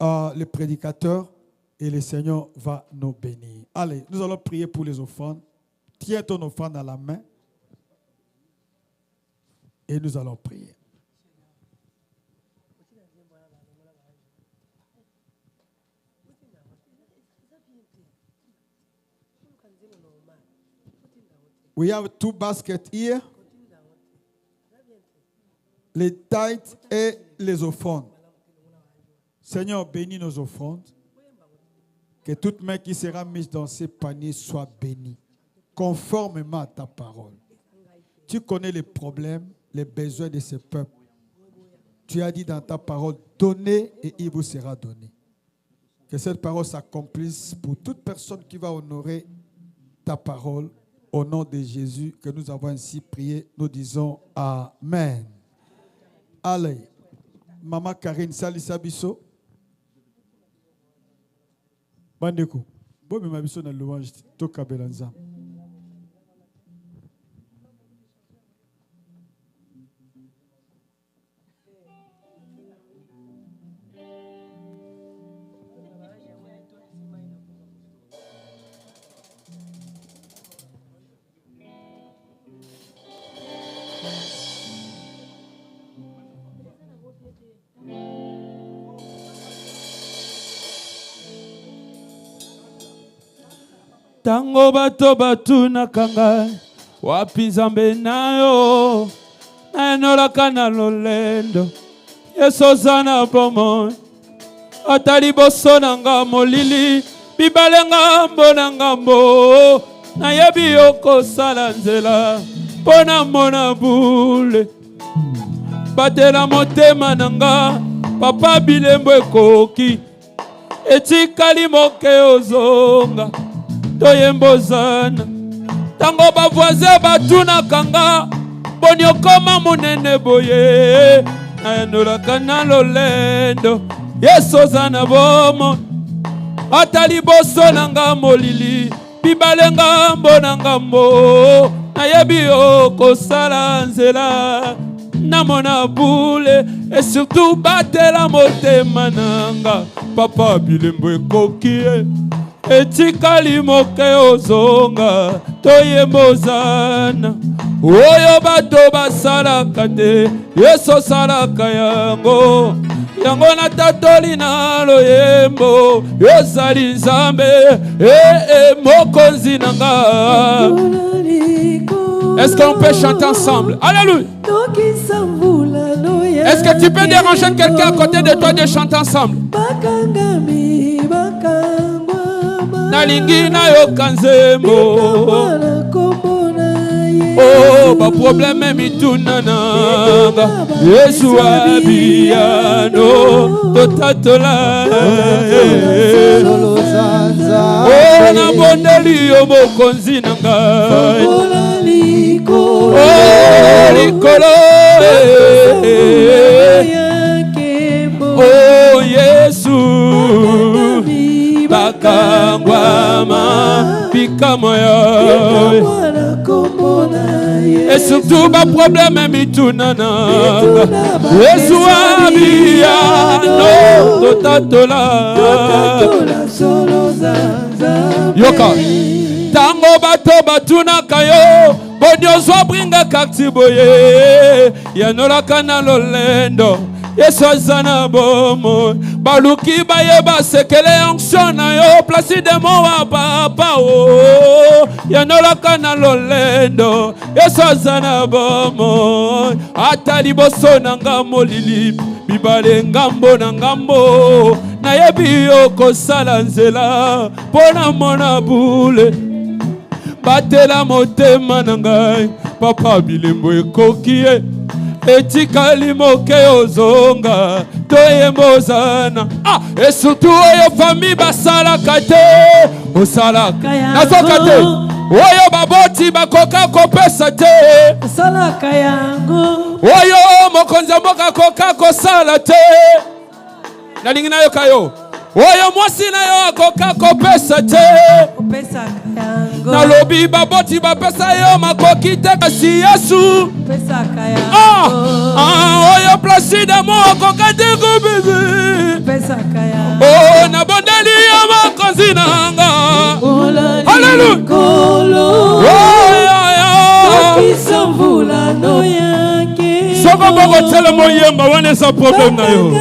le prédicateur et le Seigneur va nous bénir. Allez, nous allons prier pour les offrandes. Tiens ton offrande à la main et nous allons prier. We have 2 baskets here. Les tithes et les offrandes. Seigneur, bénis nos offrandes. Que toute main qui sera mise dans ces paniers soit bénie, conformément à ta parole. Tu connais les problèmes, les besoins de ce peuple. Tu as dit dans ta parole, donnez et il vous sera donné. Que cette parole s'accomplisse pour toute personne qui va honorer ta parole. Au nom de Jésus, que nous avons ainsi prié, nous disons Amen. Allez, Maman Karine Salisa Bisso. Bandeko. Bon, mais ma biso na louange toka belanza. Tango bato batunaka ngai wapi Nzambe nayo nayenolaka na lolendo Yesu oza na bomoi ata liboso na nga molili bibale ngambo na ngambo nayebi yo kosala nzela mpo na mona bule batela motema na nga papa bilembo ekoki etikali moke ozonga toyembozana tango bavoise batunaka nga boni okoma monene boye nayenolaka na lolendo Yesu oza na bomo ata liboso na nga molili bibale ngambo na ngambo nayebi yo kosala nzela namona bule et surtout batela motema nanga papa bilembo ekoki etikali moke ozonga toyembozana oyo bato basalaka te Yesu osalaka yango yango natatoli na loyembo yozali Nzambe mokonzi nanga. Est-ce qu'on peut chanter ensemble? Alléluia. Est-ce que tu peux déranger quelqu'un à côté de toi de chanter ensemble? Nalingi na yo kanzembo oh ba problème mituna nanga Yesu abiyano totatola oh na bondeli yo mokonzi nanga oh likolo oh Yesu bakangwama pikamoya et surtout ba problème mitunana Yesu abiyano totatola yoka tango bato batunaka yo boni ozwa bringa kakti boye yanolaka na lolendo Yesu aza na bomoi. Baluki bayeba sekele onction na yo. Place de moa papa o. Yanolaka na lolendo. Yesu aza na bomoi. Ata liboso na ngambo lili. Bibale ngambo na ngambo. Nayebi yo kosala nzela. Pona mona bule. Batela motema na ngai. Papa bilembo ekokie. Etikali moke ozonga. Toyembozana. Esutu oyo fami basalaka te. Osalaka. Nasoka te. Oyo baboti bakoka kopesa te. Osalaka yango. Oyo mokonzi mboka koka kosala te. Nalingi nayo kayo. Oyo mwasi na yo akoka kopesa te. Opesaka yango. Nalobi baboti bapesa yo makoki te kasi Yesu. Opesaka yango. Oyo placide mo akoka te kubisi. Opesaka yango. Oh, nabondeli ya makonzi nanga. Hallelujah. Oh, yeah. Kisambula no yake. Soko boko tele mo yemba wane sa problem na yo.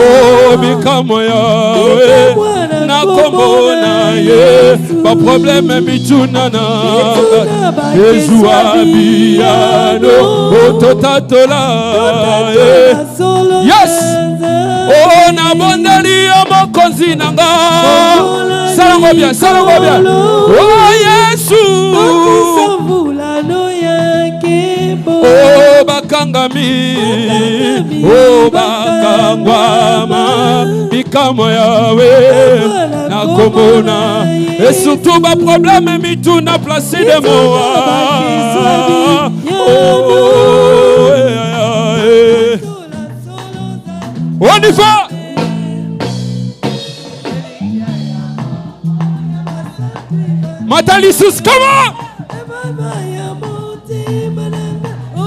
Oh, bikamo yawe. Na kombo na ye. Ba probleme mituna na. Yesu abiyano. Ototatola. Yes. Oh, na bondeli ya makonzi nanga. Salango bien, salango bien. Oh, Yesu. Oh, bakangami. Oh, bakangwama. Bikamo yawe. Na komona. Et surtout, ba problème mituna place de moi. On y va. Matalisus, comment?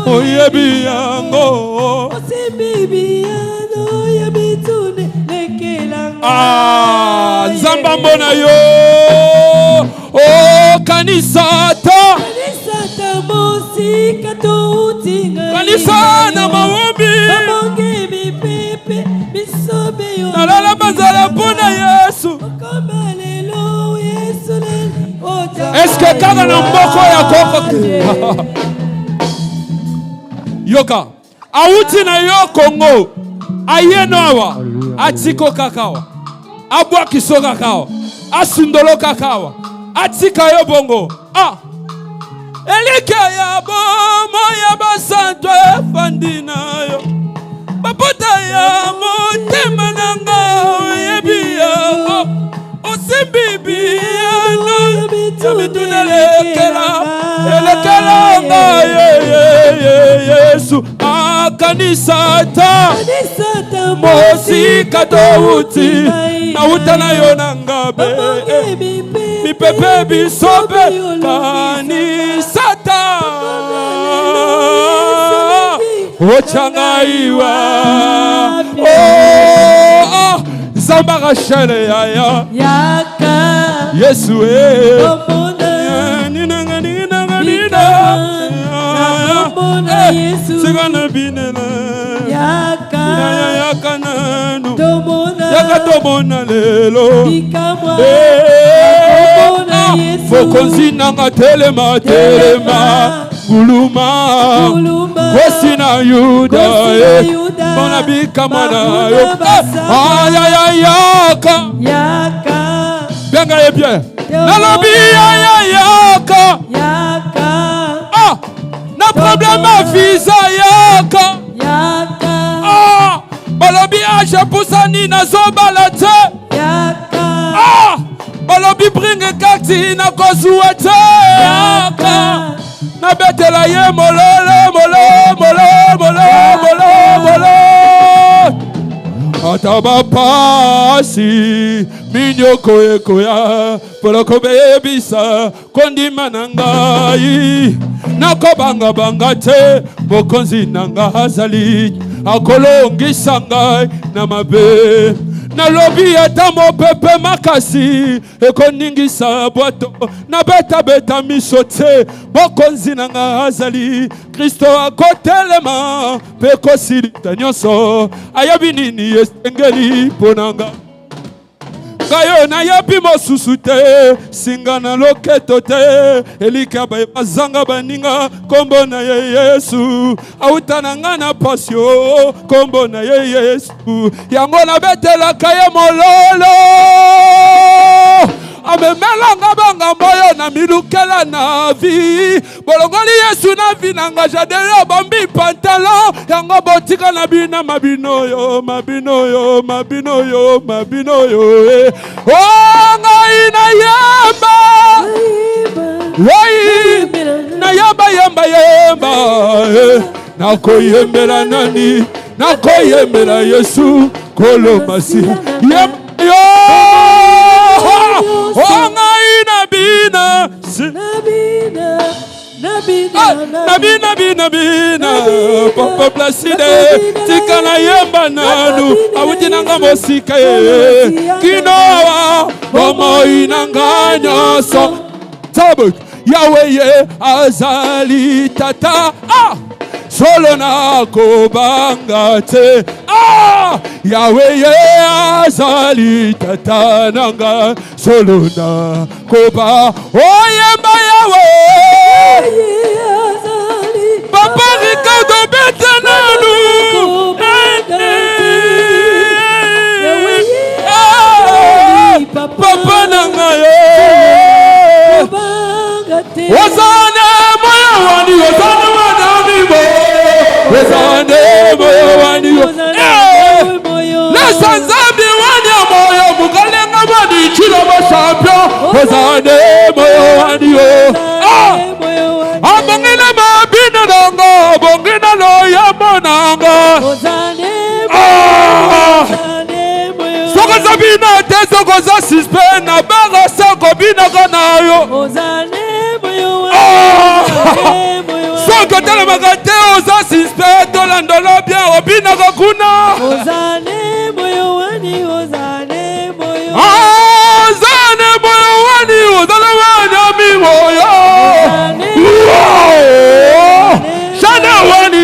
Oh, yebiyango. Zamba mbona yo. Oh, kanisata. Kanisa na maombi. Nalala bazala pona Yesu. Est-ce que kaka na mboko ya koko yoka auti na yo Kongo ayeno awa atiko kakawa abwa kiso kakawa asundolo kakawa atika yo bongo elike ya bomo ya basanto efandina yo babota ya motema nanga yebi yango osimbibi yango yamituna elekela nga Yesu akanisata mosika touti na utana yo nangabe mipepe bisobe kanisata ochangaiwa Zamba Rachel yaya Yesu Sigana binela yaka nanu yaka tomona lelo Fokonzi nanga telema guluma Kwesi na Yuda Bona bika mana yo yaka Benga ye bien Nalobi yaka Na problème visa yaka Balobi aje pusani na zobala te Balobi bringe kati na kozuete yaka Na betela ye molole Ataba pasi minyoko ekoya Poloko bebisa kondima nangai Nakobanga banga te mokonzi nanga hazali Akolongisa ngai na mabe nalobi ata mopepe makasi ekoningisa bwato nabetabeta miso te mokonzi na nga azali Kristo akotelema mpe kosilita nyonso ayebi nini esengeli mpo na nga ngayo nayebi mosusu te singa na loketo te elika bazanga baninga kombo na ye Yesu auta na nga na pasio kombo na ye Yesu yango nabetelaka ye mololo amemelanga bangambo oyo na milukela na vi bolongoli Yesu na vi nanga jadele bambi pantalon yango botika na bina mabinoyo oh ngai na yamba na yamba nakoyembela nani nakoyembela Yesu kolomasi yo oh ngai na bina Papa Placide tika na yemba nanu awuti nanga mosika ye kinoa bomoi nanga nyoso tabuk Yahweh ye azali tata solo na kobanga te Yahweh ye azali tata nanga solo na koba oyemba Yahweh Papa Ricardo Betananu Papa nanga ye Ozane moyo wani ozane wadami Ozane moyo wani Lesanzabi wani moyo mukalenga wani chilo mo champion Ozane moyo wani Abongina mabina nanga Abongina lo yamo nanga Soko zabina te soko za sispena Baga soko bina kanayo Soko tele magate oza sispena Tolandolo bien obina kakuna Ozane moyo wani Ozane moyo wani ami moyo Shana wani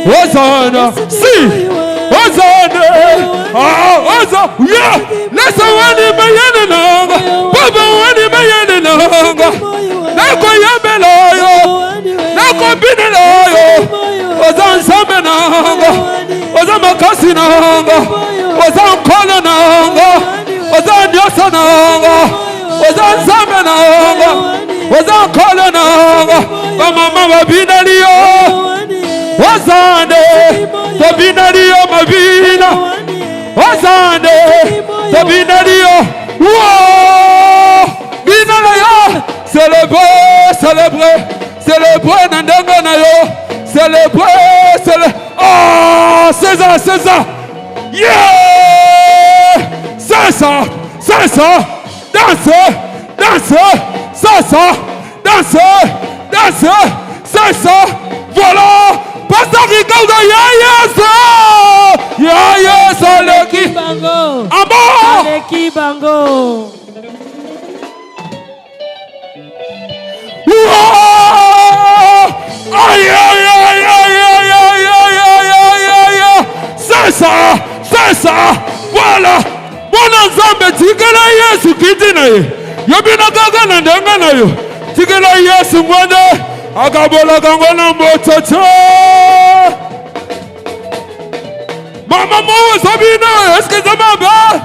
Ozana si Ozana yeah Lesa wani mayene nanga Baba wani mayene nanga Nako yambela yo Nako binela yo Ozan sambe nanga Ozan makasi nanga Ozan kolo nanga Ozan diosa nanga Ozan sambe nanga Ozan kolo nanga Mama babina liyo Ozane Tabina liyo mabina Ozane Tabina liyo Bina yo Célébrer Nandanga na yo Célébrer César yeah c'est ça danse c'est ça voilà Pastor Ricardo yes aleki bango c'est ça voilà Mwana Nzambe tikela Yesu kitina ye yobina gaga na ndenga na yo tikela Yesu mwende akabola kangona mbototo mama mwa sabina eske zamaba